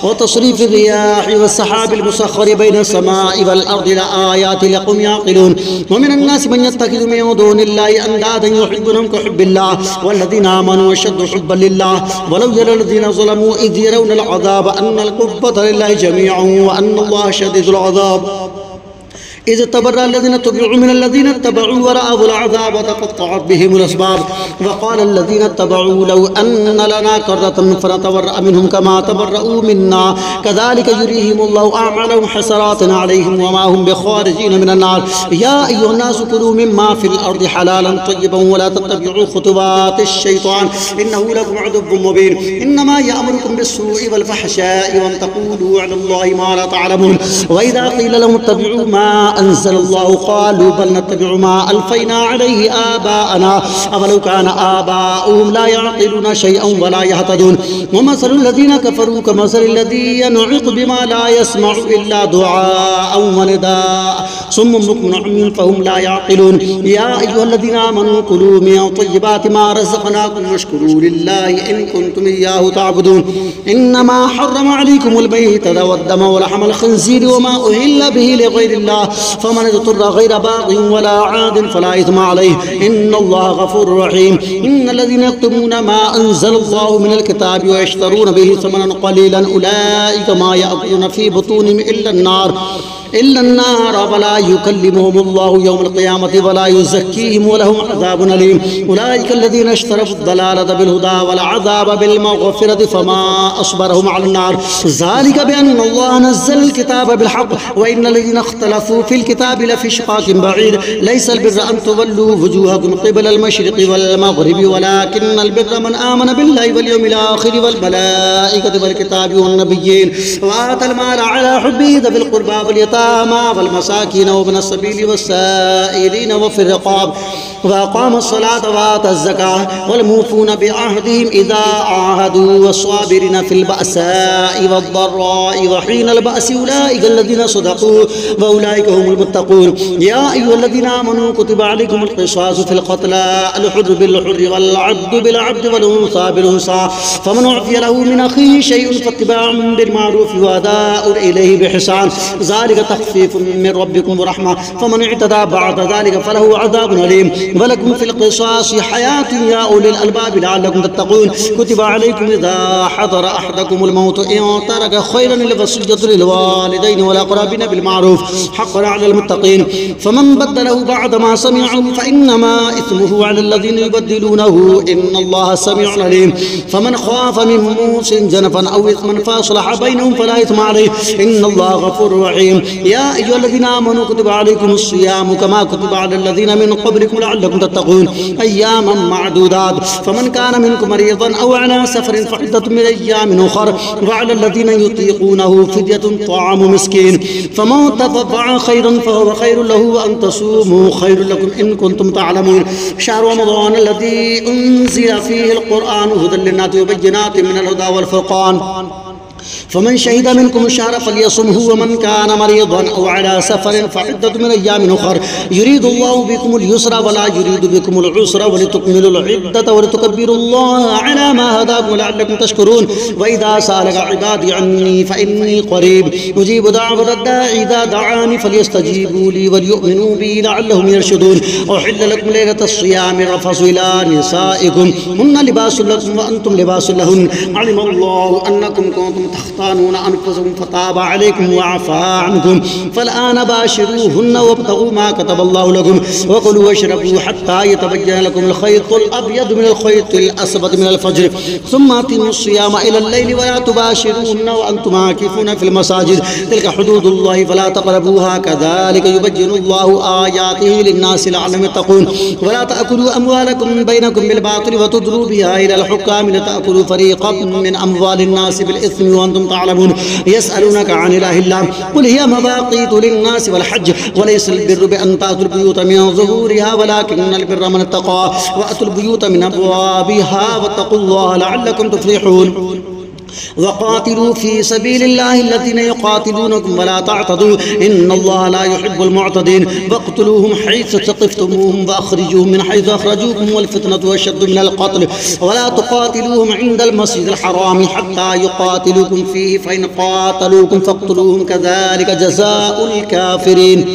وتصريف الرياح والسحاب المسخر بين السماء والأرض لآيات لقوم يعقلون ومن الناس من يتخذ من دون الله أندادا يحبونهم كحب الله والذين آمنوا أشد حبا لله ولو يرى الذين ظلموا إذ يرون العذاب أن القوة لله جميعا وأن الله شديد العذاب إذ تبرأ الذين اتبعوا من الذين اتبعوا ورأوا العذاب وتقطعت بهم الأسباب وقال الذين اتبعوا لو أن لنا كرة فنتبرأ منهم كما تبرأوا منا كذلك يريهم الله أعمالهم حسرات عليهم وما هم بخارجين من النار يا أيها الناس كلوا مما في الأرض حلالا طيبا ولا تتبعوا خطوات الشيطان إنه لكم عدو مبين إنما يأمركم بالسوء والفحشاء وأن تقولوا على الله ما لا تعلمون وإذا قيل لهم اتبعوا ما أنزل الله قالوا بل نتبع ما ألفينا عليه آباءنا أولو كان آباؤهم لا يعقلون شيئا ولا يهتدون ومثل الذين كفروا كمثل الذي ينعق بما لا يسمع إلا دعاء ونداء صم بكم عمي فهم لا يعقلون يا أيها الذين آمنوا كلوا من طيبات ما رزقناكم واشكروا لله إن كنتم إياه تعبدون إنما حرم عليكم الميتة والدم ولحم الخنزير وما أهل به لغير الله فمن اضطر غير باغ ولا عاد فلا إثم عليه إن الله غفور رحيم إن الذين يكتمون ما أنزل الله من الكتاب ويشترون به ثمنا قليلا أولئك ما يأكلون في بطونهم إلا النار ولا يكلمهم الله يوم القيامة ولا يزكيهم ولهم عذاب أليم أولئك الذين اشتروا الضلالة بالهدى والعذاب بالمغفرة فما أصبرهم على النار ذلك بأن الله نزل الكتاب بالحق وإن الذين اختلفوا في الكتاب لفي شقاق بعيد ليس البر أن تولوا وجوهكم قبل المشرق والمغرب ولكن البر من آمن بالله واليوم الآخر والملائكة والكتاب والنبيين وآتى المال على حبه ذوي القربى واليتامى والمساكين وابن السبيل والسائلين وفي الرقاب وأقام الصلاة وآتى الزكاة والموفون بعهدهم إذا عاهدوا والصابرين في البأساء والضراء وحين البأس أولئك الذين صدقوا وأولئك هم المتقون يا أيها الذين آمنوا كتب عليكم القصاص في القتلى الحر بالحر والعبد بالعبد والأنثى بالأنثى فمن أعطي له من أخيه شيء فاتباع بالمعروف وأداء إليه بإحسان ذلك تخفيف من ربكم ورحمة فمن اعتدى بعد ذلك فله عذاب أليم ولكم في القصاص حياة يا أولي الألباب لعلكم تتقون كتب عليكم إذا حضر أحدكم الموت إن ترك خيرا الوصية للوالدين والأقربين بالمعروف حقا على المتقين فمن بدله بعد ما سمعه فإنما إثمه على الذين يبدلونه إن الله سميع عليم فمن خاف من موص جنفا أو إثما فأصلح بينهم فلا إثم عليه إن الله غفور رحيم يا أيها الذين آمنوا كتب عليكم الصيام كما كتب على الذين من قبلكم لعلكم تتقون أياما معدودات فمن كان منكم مريضا أو على سفر فعدة من أيام أخر وعلى الذين يطيقونه فدية طعام مسكين فمن تطوع خيرا فهو خير له وأن تصوموا خير لكم إن كنتم تعلمون شهر رمضان الذي أنزل فيه القرآن هدى للناس وبينات من الهدى والفرقان فمن شهد منكم الشهر فليصمه ومن كان مريضا أو على سفر فعدة من أيام أخر يريد الله بكم اليسر ولا يريد بكم العسر ولتكملوا العدة ولتكبروا الله على ما هداكم ولعلكم تشكرون وإذا سألك عبادي عني فإني قريب أجيب دعوة الداعي إذا دعاني فليستجيبوا لي وليؤمنوا بي لعلهم يرشدون أحل لكم ليلة الصيام الرفث إلى نسائكم هن لباس لكم وأنتم لباس لهن علم الله أنكم كنتم تختانون أنفسكم فتاب عليكم وعفى عنكم فالآن باشروهن وابتغوا ما كتب الله لكم وكلوا واشربوا حتى يتبين لكم الخيط الأبيض من الخيط الأسود من الفجر ثم أتموا الصيام إلى الليل ولا تباشروهن وأنتم عاكفون في المساجد تلك حدود الله فلا تقربوها كذلك يبين الله آياته للناس لعلهم يتقون ولا تأكلوا أموالكم بينكم بالباطل وتدلوا بها إلى الحكام لتأكلوا فريقا من أموال الناس بالإثم وأنتم تعلمون يسألونك عن إله الله قل هي مواقيت للناس والحج وليس البر بأن تأتوا البيوت من ظهورها ولكن البر من اتقى وأتوا البيوت من أبوابها واتقوا الله لعلكم تفلحون وقاتلوا في سبيل الله الذين يقاتلونكم ولا تعتدوا إن الله لا يحب المعتدين واقتلوهم حيث ثقفتموهم وأخرجوهم من حيث أخرجوكم والفتنة أشد من القتل ولا تقاتلوهم عند المسجد الحرام حتى يقاتلوكم فيه فإن قاتلوكم فاقتلوهم كذلك جزاء الكافرين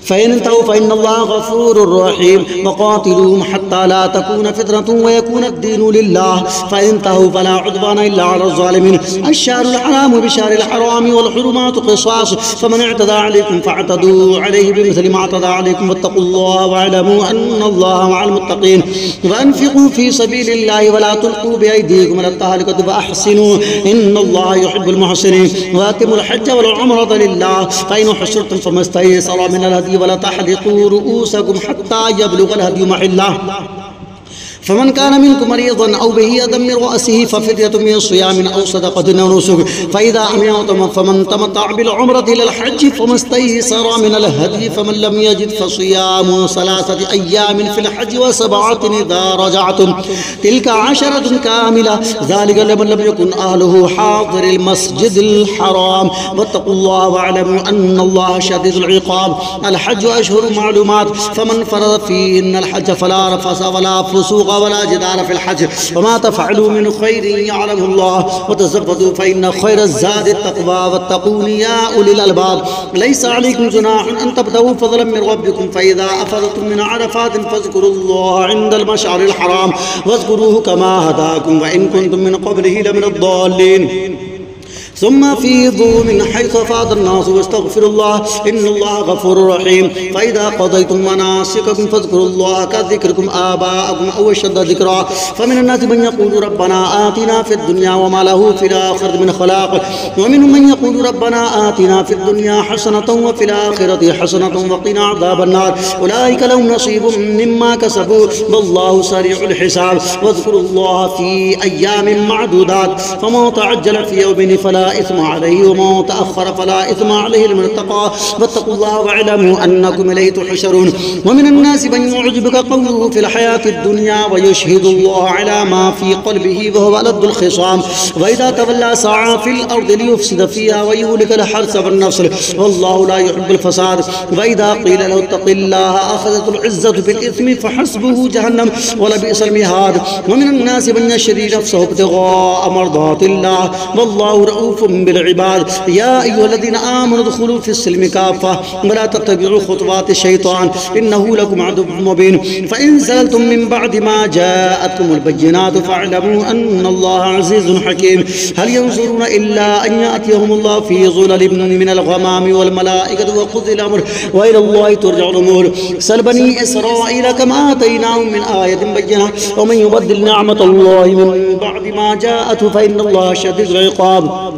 فإن انتهوا فإن الله غفور رحيم وقاتلوهم حتى لا تكون فتنة ويكون الدين لله فإن انتهوا فلا عدوان إلا على الظالمين الشهر الحرام بشهر الحرام والحرمات قصاص فمن اعتدى عليكم فاعتدوا عليه بمثل ما اعتدى عليكم واتقوا الله واعلموا أن الله مع المتقين وأنفقوا في سبيل الله ولا تلقوا بأيديكم إلى التهلكة وأحسنوا إن الله يحب المحسنين وأتموا الحج والعمرة لله فإن حصرتم فما استيسر من الهدي ولا تحلقوا رؤوسكم حتى يبلغ الهدي محله فمن كان منكم مريضا أو به أذى من رأسه ففدية من صيام أو صدقة أو نسك فإذا أمنتم فمن تمتع بالعمرة إلى الحج فما استيسر من الهدي فمن لم يجد فصيام 3 أيام في الحج و7 إذا رجعتم تلك 10 كاملة ذلك لمن لم يكن أهله حاضر المسجد الحرام واتقوا الله واعلموا أن الله شديد العقاب الحج أشهر معلومات فمن فرض فيهن الحج فلا رفث ولا فسوق ولا جدال في الحج وما تفعلوا من خير يعلمه الله وتزودوا فإن خير الزاد التقوى واتقون يا أولي الألباب ليس عليكم جناح أن تبتغوا فضلا من ربكم فإذا أفضتم من عرفات فاذكروا الله عند المشعر الحرام واذكروه كما هداكم وإن كنتم من قبله لمن الضالين ثم أفيضوا من حيث أفاض الناس واستغفروا الله إن الله غفور رحيم فإذا قضيتم مناسككم فاذكروا الله كذكركم آباءكم أو أشد ذكرا فمن الناس من يقول ربنا آتنا في الدنيا وما له في الآخرة من خلاق ومنهم من يقول ربنا آتنا في الدنيا حسنة وفي الآخرة حسنة وقنا عذاب النار أولئك لهم نصيب مما كسبوا والله سريع الحساب واذكروا الله في أيام معدودات فما تعجل في يوم فلا إثم عليه وما تأخر فلا إثم عليه لمن اتقى واتقوا الله واعلموا أنكم إليه تحشرون ومن الناس من يعجبك قوله في الحياة الدنيا ويشهد الله على ما في قلبه وهو ألد الخصام وإذا تولى سعى في الأرض ليفسد فيها ويهلك الحرث والنسل والله لا يحب الفساد وإذا قيل له اتق الله أخذته العزة بالإثم فحسبه جهنم ولبئس المهاد ومن الناس من يشري نفسه ابتغاء مرضات الله والله رؤوف بالعباد يا أيها الذين آمنوا ادخلوا في السلم كافة ولا تتبعوا خطوات الشيطان إنه لكم عدو مبين فإن زلتم من بعد ما جاءتكم البينات فاعلموا أن الله عزيز حكيم هل ينظرون إلا أن يأتيهم الله في ظلل من الغمام والملائكة وقضي الأمر وإلى الله ترجع الأمور سل بني إسرائيل كما آتيناهم من آية بينة ومن يبدل نعمة الله من بعد ما جاءته فإن الله شديد العقاب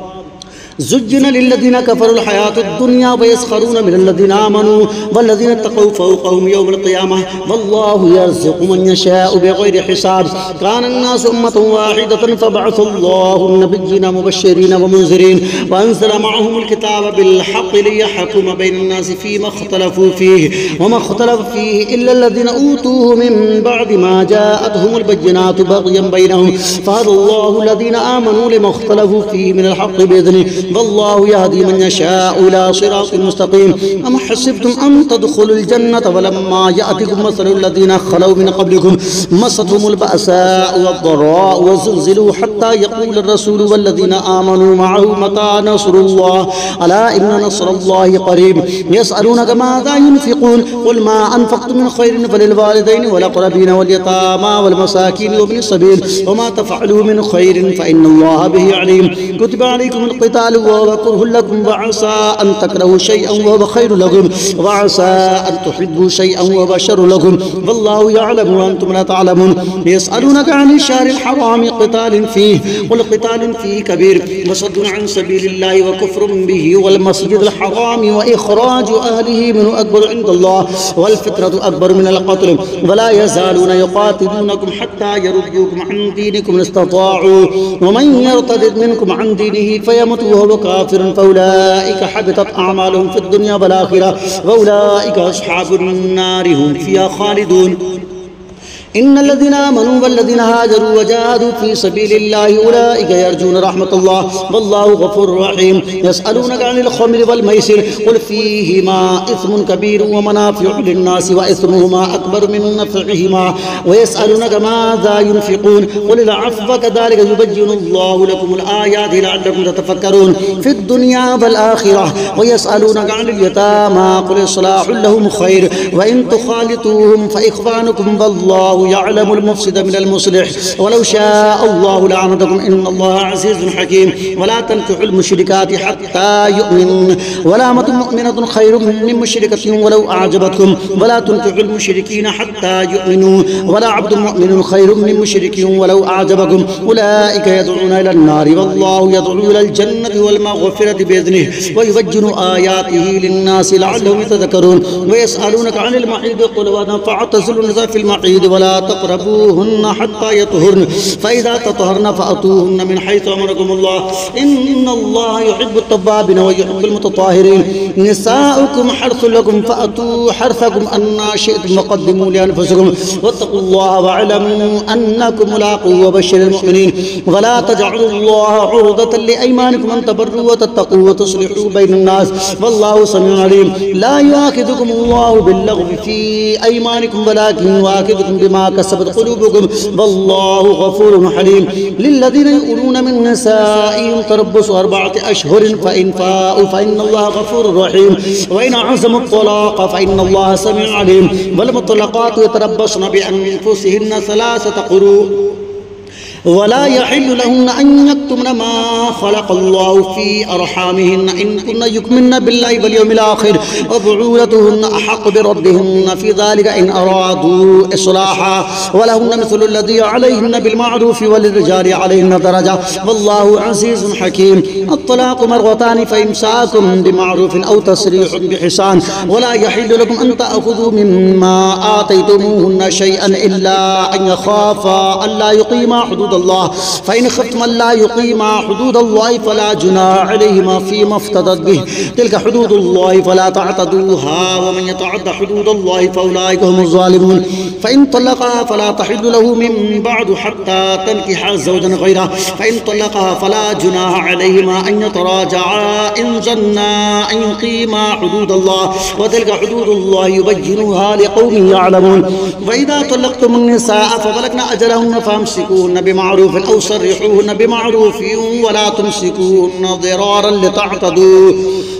زجن للذين كفروا الحياة الدنيا ويسخرون من الذين آمنوا والذين اتقوا فوقهم يوم القيامة والله يرزق من يشاء بغير حساب. كان الناس أمة واحدة فبعث الله النبيين مبشرين ومنذرين وأنزل معهم الكتاب بالحق ليحكم بين الناس فيما اختلفوا فيه وما اختلف فيه إلا الذين أوتوه من بعد ما جاءتهم البينات بغيا بينهم فهدى الله الذين آمنوا لما اختلفوا فيه من الحق بإذنه والله يهدي من يشاء إلى صراط مستقيم. أم حسبتم أن تدخلوا الجنة ولما يأتكم مثل الذين خلوا من قبلكم مستهم البأساء والضراء وزلزلوا حتى يقول الرسول والذين آمنوا معه متى نصر الله ألا إن نصر الله قريب. يسألونك ماذا ينفقون قل ما أنفقتم من خير فللوالدين والأقربين واليتامى والمساكين وابن السبيل وما تفعلوا من خير فإن الله به عليم. كتب عليكم القتال وهو كره لكم وعسى أن تكرهوا شيئا وهو خير لكم وعسى أن تحبوا شيئا وهو شر لكم والله يعلم وأنتم لا تعلمون. يسألونك عن الشهر الحرام قتال فيه قل قتال فيه كبير وصد عن سبيل الله وكفر به والمسجد الحرام وإخراج أهله منه أكبر عند الله والفتنة أكبر من القتل ولا يزالون يقاتلونكم حتى يردوكم عن دينكم إن استطاعوا ومن يرتد منكم عن دينه فيمت وهو كافر فأولئك حبطت أعمالهم في الدنيا والآخرة وأولئك أصحاب النار هم فيها خالدون. إن الذين آمنوا والذين هاجروا وجاهدوا في سبيل الله أولئك يرجون رحمة الله والله غفور رحيم. يسألونك عن الخمر والميسر قل فيهما إثم كبير ومنافع للناس وإثمهما أكبر من نفعهما ويسألونك ماذا ينفقون قل العفو كذلك يبين الله لكم الآيات لعلكم تتفكرون في الدنيا والآخرة. ويسألونك عن اليتامى قل إصلاح لهم خير وإن تخالطوهم فإخوانكم والله يعلم المفسد من المصلح ولو شاء الله لعنتكم إن الله عزيز حكيم. ولا تنكحوا المشركات حتى يؤمنوا ولأمة مؤمنة خير من مشركة ولو أعجبتكم ولا تنكحوا المشركين حتى يؤمنوا ولا عبد مؤمن خير من مشرك ولو أعجبكم أولئك يدعون إلى النار والله يدعو إلى الجنة والمغفرة بإذنه ويبين آياته للناس لعلهم يتذكرون. ويسألونك عن المحيض قل فاعتزلوا النساء في المحيض ولا تقربوهن حتى يطهرن فإذا تطهرن فأتوهن من حيث أمركم الله إن الله يحب التوابين ويحب المتطهرين. نساؤكم حرث لكم فأتوا حرثكم أن شئتم وقدموا لأنفسكم واتقوا الله واعلموا أنكم ملاقوه وبشر المؤمنين. ولا تجعلوا الله عرضة لأيمانكم أن تبروا وتتقوا وتصلحوا بين الناس والله سميع عليم. لا يؤاخذكم الله باللغو في أيمانكم ولكن يؤاخذكم بما كسبت قلوبكم والله غفور حليم. للذين يؤلون من نسائهم تربص 4 أشهر فإن فاءوا فإن الله غفور رحيم وإن عزموا الطلاق فإن الله سميع عليم. والمطلقات يتربصن بأنفسهن 3 قروء ولا يحل لهن أن يكتمن ما خلق الله في أرحامهن إن كن يؤمن بالله واليوم الآخر وبعولتهن أحق بردهن في ذلك إن أرادوا إصلاحا ولهن مثل الذي عليهن بالمعروف وللرجال عليهن درجة والله عزيز حكيم. الطلاق مرتان فإمساكم بمعروف أو تسريح بإحسان ولا يحل لكم أن تأخذوا مما آتيتموهن شيئا إلا أن يخافا ألا يقيما حدود الله فإن خفتم ألا يقيما حدود الله فلا جناح عليهما فيما افتدت به تلك حدود الله فلا تعتدوها ومن يتعد حدود الله فأولئك هم الظالمون. فإن طلقها فلا تحل له من بعد حتى تنكح زوجا غيره فإن طلقها فلا جناح عليهما أن يتراجعا إن ظنا أن يقيما حدود الله وتلك حدود الله يبينها لقوم يعلمون. وإذا طلقتم النساء فبلغن أجلهن فامسكوهن بمعروف أو سرحوهن بمعروف ولا تمسكوهن ضرارا لتعتدوا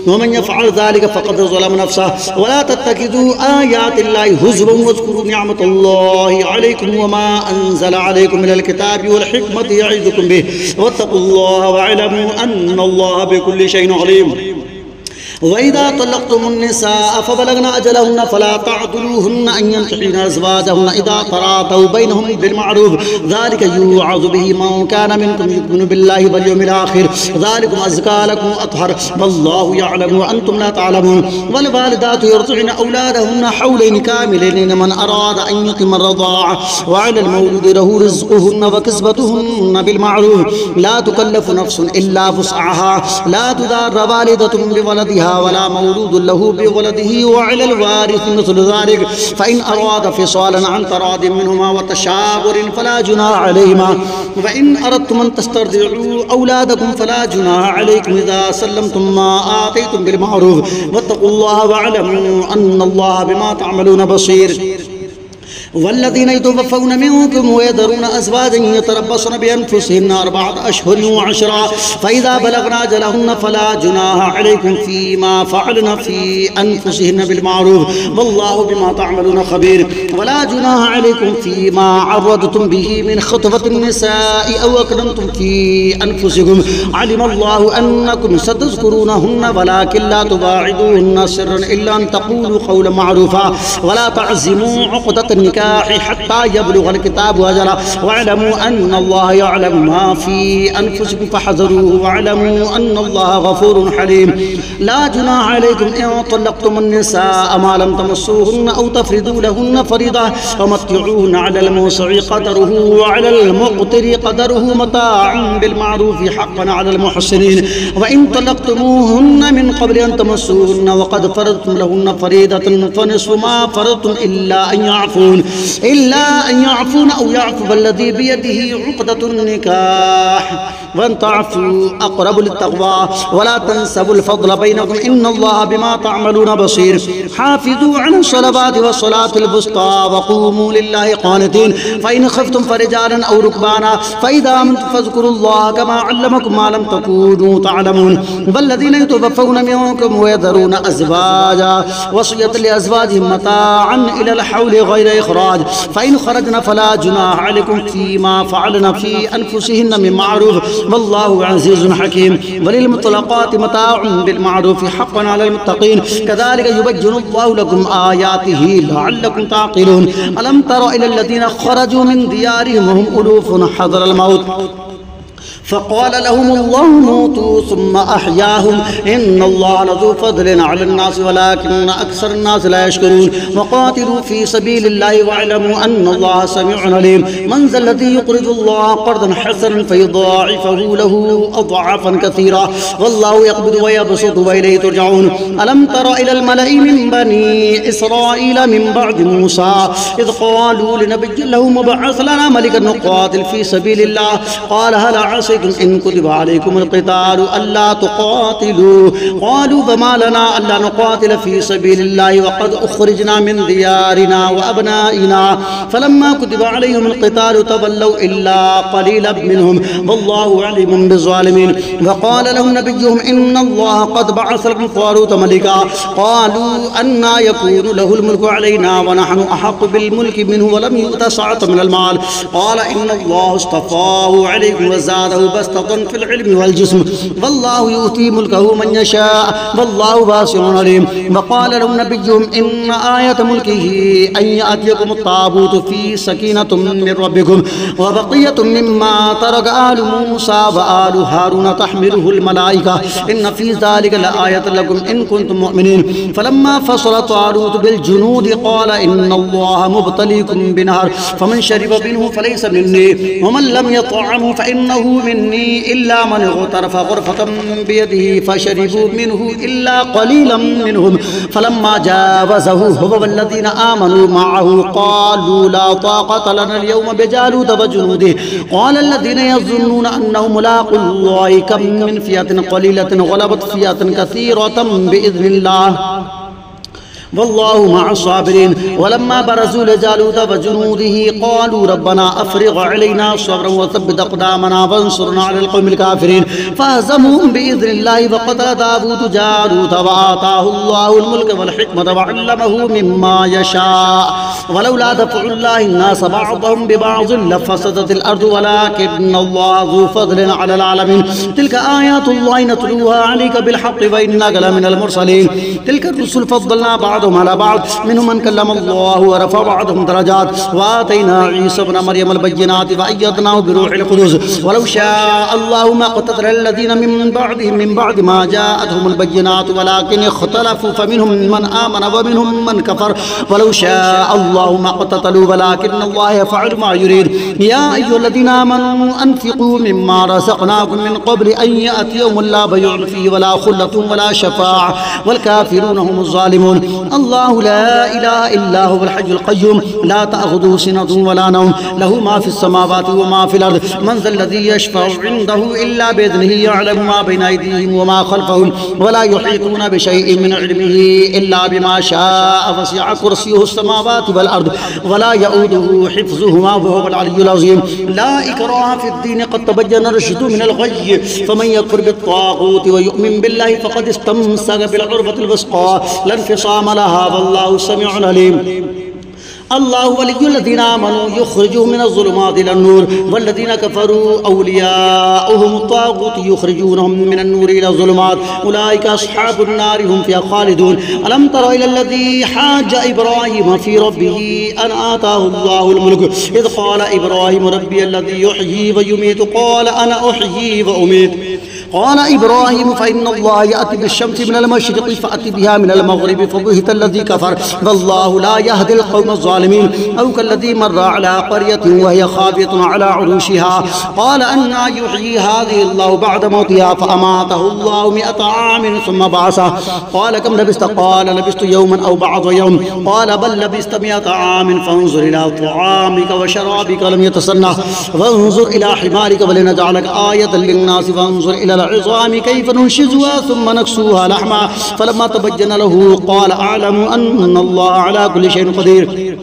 ومن يفعل ذلك فقد ظلم نفسه. ولا تتخذوا آيات الله هزوا واذكروا نعمة الله عليكم وما أنزل عليكم من الكتاب والحكمة يعظكم به واتقوا الله واعلموا أن الله بكل شيء عليم. وإذا طلقتم النساء فبلغن أجلهن فلا تعضلوهن أن ينكحن أزواجهن إذا تراضوا بينهم بالمعروف ذلك يوعظ به من كان منكم يؤمن بالله واليوم الآخر ذلكم أزكى لكم وأطهر والله يعلم وأنتم لا تعلمون والوالدات يرضعن أولادهن حولين كاملين لمن أراد أن يتم الرضاعة وعلى المولود له رزقهن وكسبتهن بالمعروف لا تكلف نفس إلا وسعها لا تضار والدة بولدها ولا مولود له بولده وعلى الوارث مثل ذلك فإن أراد فصالا عن تراض منهما وتشاور فلا جناح عليهما وإن أردتم أن تسترضعوا أولادكم فلا جناح عليكم إذا سلمتم ما آتيتم بالمعروف واتقوا الله واعلموا أن الله بما تعملون بصير والذين يتوفون منكم ويذرون أزواجا يتربصن بأنفسهن 4 أشهر وعشرا فإذا بلغن أجلهن فلا جناح عليكم فيما فعلن في أنفسهن بالمعروف والله بما تعملون خبير ولا جناح عليكم فيما عرضتم به من خطبة النساء أو أكرمتم في أنفسكم علم الله أنكم ستذكرونهن ولكن لا تباعدوهن سرا إلا أن تقولوا قولا معروفا ولا تعزموا عقدة النكاح حتى يبلغ الكتاب أجله واعلموا أن الله يعلم ما في أنفسكم فاحذروه واعلموا أن الله غفور حليم لا جناح عليكم إن طلقتم النساء ما لم تمسوهن أو تفرضوا لهن فريضة ومتعوهن على الموسع قدره وعلى المقتر قدره متاعا بالمعروف حقا على المحسنين وإن طلقتموهن من قبل أن تمسوهن وقد فرضتم لهن فريضة فنصف ما فرضتم إلا أن يعفون أو يعفو الذي بيده عقدة النكاح وأن تعفوا أقرب للتقوى ولا تنسبوا الفضل بينكم إن الله بما تعملون بصير حافظوا على الصلوات والصلاة الوسطى وقوموا لله قانتين فإن خفتم فرجالا أو ركبانا فإذا أمنتم فاذكروا الله كما علمكم ما لم تكونوا تعلمون والذين يتوفون منكم ويذرون أزواجا وصية لأزواجهم متاعا إلى الحول غير إخراج فإن خرجنا فلا جناح عليكم فيما فعلنا في أنفسهن من معروف والله عزيز حكيم وللمطلقات متاع بالمعروف حقا على المتقين كذلك يبين الله لكم آياته لعلكم تعقلون ألم تر إلى الذين خرجوا من ديارهم وهم ألوف حذر الموت فقال لهم الله موتوا ثم أحياهم إن الله لذو فضل على الناس ولكن أكثر الناس لا يشكرون وقاتلوا في سبيل الله واعلموا أن الله سميع عليم من ذا الذي يقرض الله قرضا حسنا فيضاعفه له أضعافا كثيرا والله يقبض ويبسط وإليه ترجعون ألم تر إلى الملأ من بني إسرائيل من بعد موسى إذ قالوا لنبي له مبعث لنا ملكا نقاتل في سبيل الله قال هل عسيتم إن كتب عليكم القتال ألا تقاتلوا قالوا فما لنا ألا نقاتل في سبيل الله وقد أخرجنا من ديارنا وأبنائنا فلما كتب عليهم القتال تولوا إلا قليلا منهم والله عليم بالظالمين وقال لهم نبيهم إن الله قد بعث لكم طالوت ملكا قالوا أنى يكون له الملك علينا ونحن أحق بالملك منه ولم يؤت سعة من المال قال إن الله اصطفاه عليكم وزاده بسطة في العلم والجسم والله يؤتي ملكه من يشاء والله واسع عليم وقال لهم نبيهم إن آية ملكه أن يأتيكم الطابوت في سكينة من ربكم وبقية مما ترك آل موسى وآل هارون تحمله الملائكة إن في ذلك لآية لكم إن كنتم مؤمنين فلما فصل طالوت بالجنود قال إن الله مبتليكم بنهر فمن شرب منه فليس مني ومن لم يطعمه فإنه مني إلا من اغترف غرفة بيده فشربوا منه إلا قليلا منهم فلما جاوزه هو والذين آمنوا معه قالوا لا طاقة لنا اليوم بجالوت وجنوده قال الذين يظنون أنهم ملاقو الله كم من فئة قليلة غلبت فئة كثيرة بإذن الله والله مع الصابرين ولما برزوا لجالوت وجنوده قالوا ربنا أفرغ علينا صبرا وثبت أقدامنا وانصرنا على القوم الكافرين فهزموهم بإذن الله وقتل داود جالوت وآتاه الله الملك والحكمة وعلمه مما يشاء ولولا دفع الله الناس بعضهم ببعض لفسدت الأرض ولكن الله ذو فضل على العالمين تلك آيات الله نتلوها عليك بالحق وإنك لمن المرسلين تلك الرسل فضلنا بعضهم على بعض منهم من كلم الله ورفع بعضهم درجات وآتينا عيسى ابن مريم البينات وأيدناه بروح القدس ولو شاء الله ما اقتتل الذين من بعدهم من بعد ما جاءتهم البينات ولكن اختلفوا فمنهم من آمن ومنهم من كفر ولو شاء الله ما اقتتلوا ولكن الله يفعل ما يريد يا أيها الذين آمنوا أنفقوا مما رزقناكم من قبل أن يأتي يوم لا بيع فيه ولا خلة ولا شفاعة والكافرون هم الظالمون الله لا إله إلا هو الحي القيوم لا تأخذه سنة ولا نوم له ما في السماوات وما في الأرض من ذا الذي يشفع عنده إلا بإذنه يعلم ما بين أيديهم وما خلفهم ولا يحيطون بشيء من علمه إلا بما شاء وسع كرسيه السماوات والأرض ولا يؤوده حفظهما وهو العلي العظيم لا إكراه في الدين قد تبين الرشد من الغي فمن يكفر بالطاغوت ويؤمن بالله فقد استمسك بالعروة الوثقى لا انفصام لها والله سميع عليم الله ولي الذين آمنوا يخرجهم من الظلمات إلى النور والذين كفروا أولياؤهم الطاغوت يخرجونهم من النور إلى الظلمات أولئك أصحاب النار هم فيها خالدون ألم تر إلى الذي حاج إبراهيم في ربه أن آتاه الله الملك إذ قال إبراهيم ربي الذي يحيي ويميت قال أنا أحيي وأميت قال إبراهيم فإن الله يأتي بالشمس من المشرق فأتي بها من المغرب فبهت الذي كفر والله لا يهدي القوم الظالمين أو كالذي مر على قرية وهي خاوية على عروشها قال أنى يحيي هذه الله بعد موتها فأماته الله 100 عام ثم بعثه قال كم لبثت قال لبثت يوما أو بعض يوم قال بل لبثت 100 عام فانظر إلى طعامك وشرابك لم يتسنه وانظر إلى حمارك ولنجعلك آية للناس وانظر إلى العظام كيف ننشزها ثم نكسوها لحما فلما تبين له قال أعلم أن الله على كل شيء قدير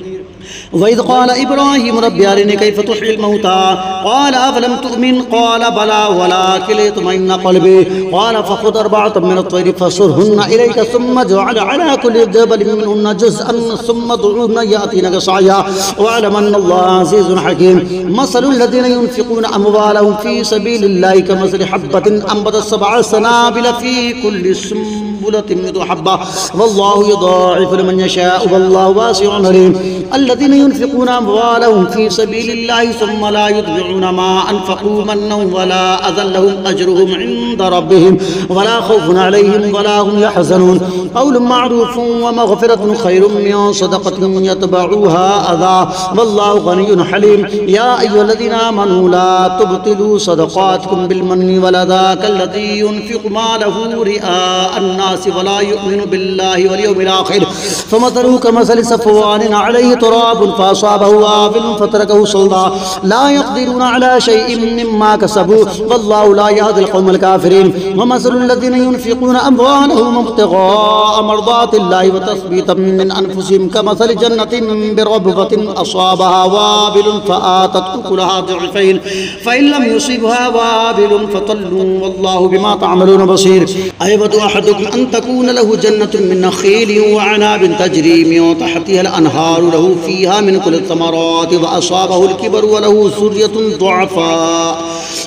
وإذ قال إبراهيم رب أرني كيف تحيي الموتى قال أفلم تؤمن قال بلى ولكن ليطمئن قلبي قال فخذ 4 من الطير فصرهن إليك ثم اجعل على كل جبل منهن جزءا ثم ادعوهن يأتينك سعيا واعلم أن الله عزيز حكيم مثل الذين ينفقون أموالهم في سبيل الله كمثل حبة أنبتت 7 سنابل في كل سنبلة 100 حبة والله يضاعف لمن يشاء والله واسع عليم الذين ينفقون أموالهم في سبيل الله ثم لا يتبعون ما أنفقوا منا ولا أذى لهم أجرهم عند ربهم ولا خوف عليهم ولا هم يحزنون قول معروف ومغفرة خير من صدقة يتبعوها أذى والله غني حليم يا أيها الذين آمنوا لا تبطلوا صدقاتكم بالمن والأذى كالذي ينفق ماله رئاء الناس ولا يؤمن بالله واليوم الآخر فمثله كمثل صفوان عليه تراب فأصابه وابل فتركه صلدا لا يقدرون على شيء مما كسبوا والله لا يهدي القوم الكافرين ومثل الذين ينفقون أموالهم ابتغاء مرضات الله وتثبيتا من أنفسهم كمثل جنة بربوة أصابها وابل فآتت أكلها ضعفين فإن لم يصبها وابل فطل والله بما تعملون بصير أيود أحدكم أن تكون له جنة من نخيل وعناب تجري من تحتها الأنهار له فيها من كل الثمرات وأصابه الكبر وله ذرية ضعفاء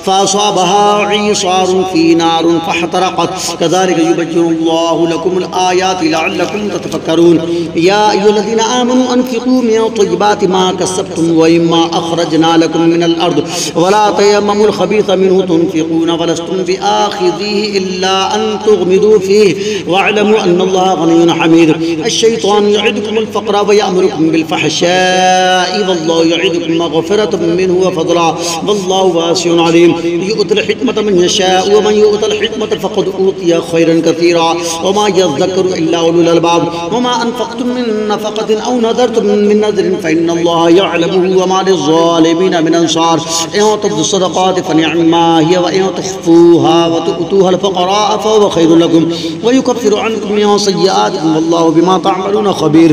فأصابها عصار في نار فاحترقت كذلك يبين الله لكم الآيات لعلكم تتفكرون يا أيها الذين آمنوا أنفقوا من طيبات ما كسبتم وإما أخرجنا لكم من الأرض ولا تيمموا الخبيث منه تنفقون ولستم بآخذيه إلا أن تغمدوا فيه واعلموا أن الله غني حميد الشيطان يعدكم الفقر ويأمركم بالفحشاء والله يعدكم مغفرة منه وفضلا والله واسع عليم يؤتي الحكمة من يشاء ومن يؤتى الحكمة فقد أوتي خيرا كثيرا وما يذكر إلا أولو الألباب وما أنفقتم من نفقة أو نذرتم من نذر فإن الله يعلمه وما للظالمين من أنصار إن تبدوا الصدقات فنعما هي وإن تخفوها وتؤتوها الفقراء فهو خير لكم वयुकफ्फिरु अन्कुम मिन सय्यिआतिकुम वल्लाहु बिमा तअमलून खबीर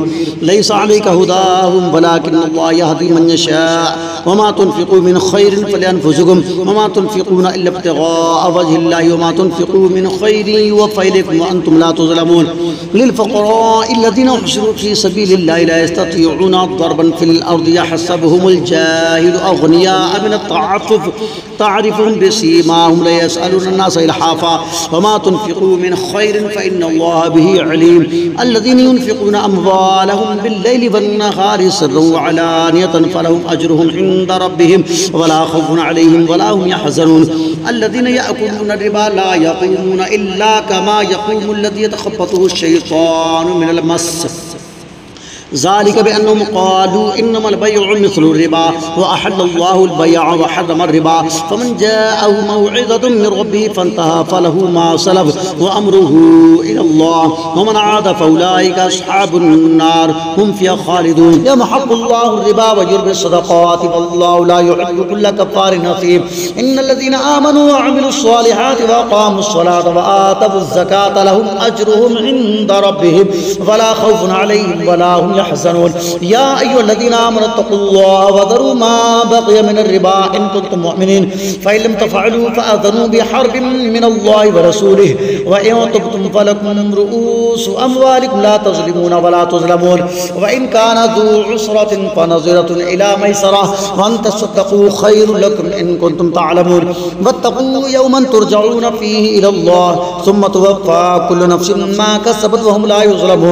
लैसा अलैका हुदाहुम वलाकिन्नल्लाह यहदी मन यशा वमा तुनफिकू मिन खैरिन फलिअनफुसिकुम वमा तुनफिकून इल्ला इब्तिगाअ वजहिल्लाहि वमा तुनफिकू मिन खैरिन युवफ़्फ़ा इलैकुम व अंतुम ला तुज़लमून लिलफ़ुक़राഇल्लज़ीना उहसिरू फ़ी सबीलिल्लाहि ला यस्ततीऊना दरबन फ़िल अर्दि यहसबुहुमुल जाहिलु अग़नियाअ मिन अत-तअफ़्फ़ुफ़ तारिफ़ुहुम बिसीमाहुम ला यसअलूना अन्नास इल्हाफ़ा वमा तुनफिकू मिन खैरिन फ़इन्नल्लाह बिही अलीम अल्लज़ीना युनफ़िक़ूना अम्वालहुम बिल्लैलि वन्नहारि सिर्रन व अलानियतन फ़लहुम अज्रुहुम इंद रब्बिहिम वला खौफ़ुन अलैहिम वला हुम यहज़नून अल्लज़ीना यअकुलूना रिबा ला यक़ूमूना इल्ला कमा यक़ूमु अल्लज़ी यतख़ब्बतुहु अश-शैतानु मिनल मस ज़ालिका बिअन्नहुम क़ालू इन्नमल बैउ मिस्लु रिबा व अहल्लल्लाहु अल-बैअ व हर्रमर रिबा फमन जाअहु मौइज़तुम मिन रब्बिहि फंतहा फलहु मा सलफ़ व अम्रुहु इलल्लाह व मन आद फउलाइका अस्हाबुन नार हुम फ़ीहा ख़ालिदून यमहक़ुल्लाहु रिबा व युर्बि सदक़ाति वल्लाहु ला युहिब्बु कुल्ला कफ़्फ़ारिन असीम इन्नल्लज़ीना आमनू व अमिलुस्सालिहाति व अक़ामुस्सलाता व आतवुज़्ज़काता लहुम अज्रुहुम इंद रब्बिहिम वला खौफ़ुन अलैहिम वला हुम यहज़नून या अय्युहल्लज़ीना आमनू तक़ुल्लाह व ज़रू मा बक़िय मिनर रिबा इन कुंतुम मुअमिनीन फ़इन लम तफ़अलू फ़अज़नू बिहर्बिन मिनल्लाहि व रसूलिहि व इन तुब्तुम फ़लकुम रुऊसु अमवालिकुम ला तज़लिमूना व ला तुज़लमून व इन कान ज़ू उसरतिन फ़नज़िरतुन इला मैसरह व अन तसद्दक़ू ख़ैरुल लकुम इन कुंतुम तअलमून वत्तक़ू यौमन तुरजऊना फ़ीहि इलल्लाह सुम्मा तुवफ़्फ़ा कुल्लु नफ़्सिन मा कसबत व हुम ला युज़लमून।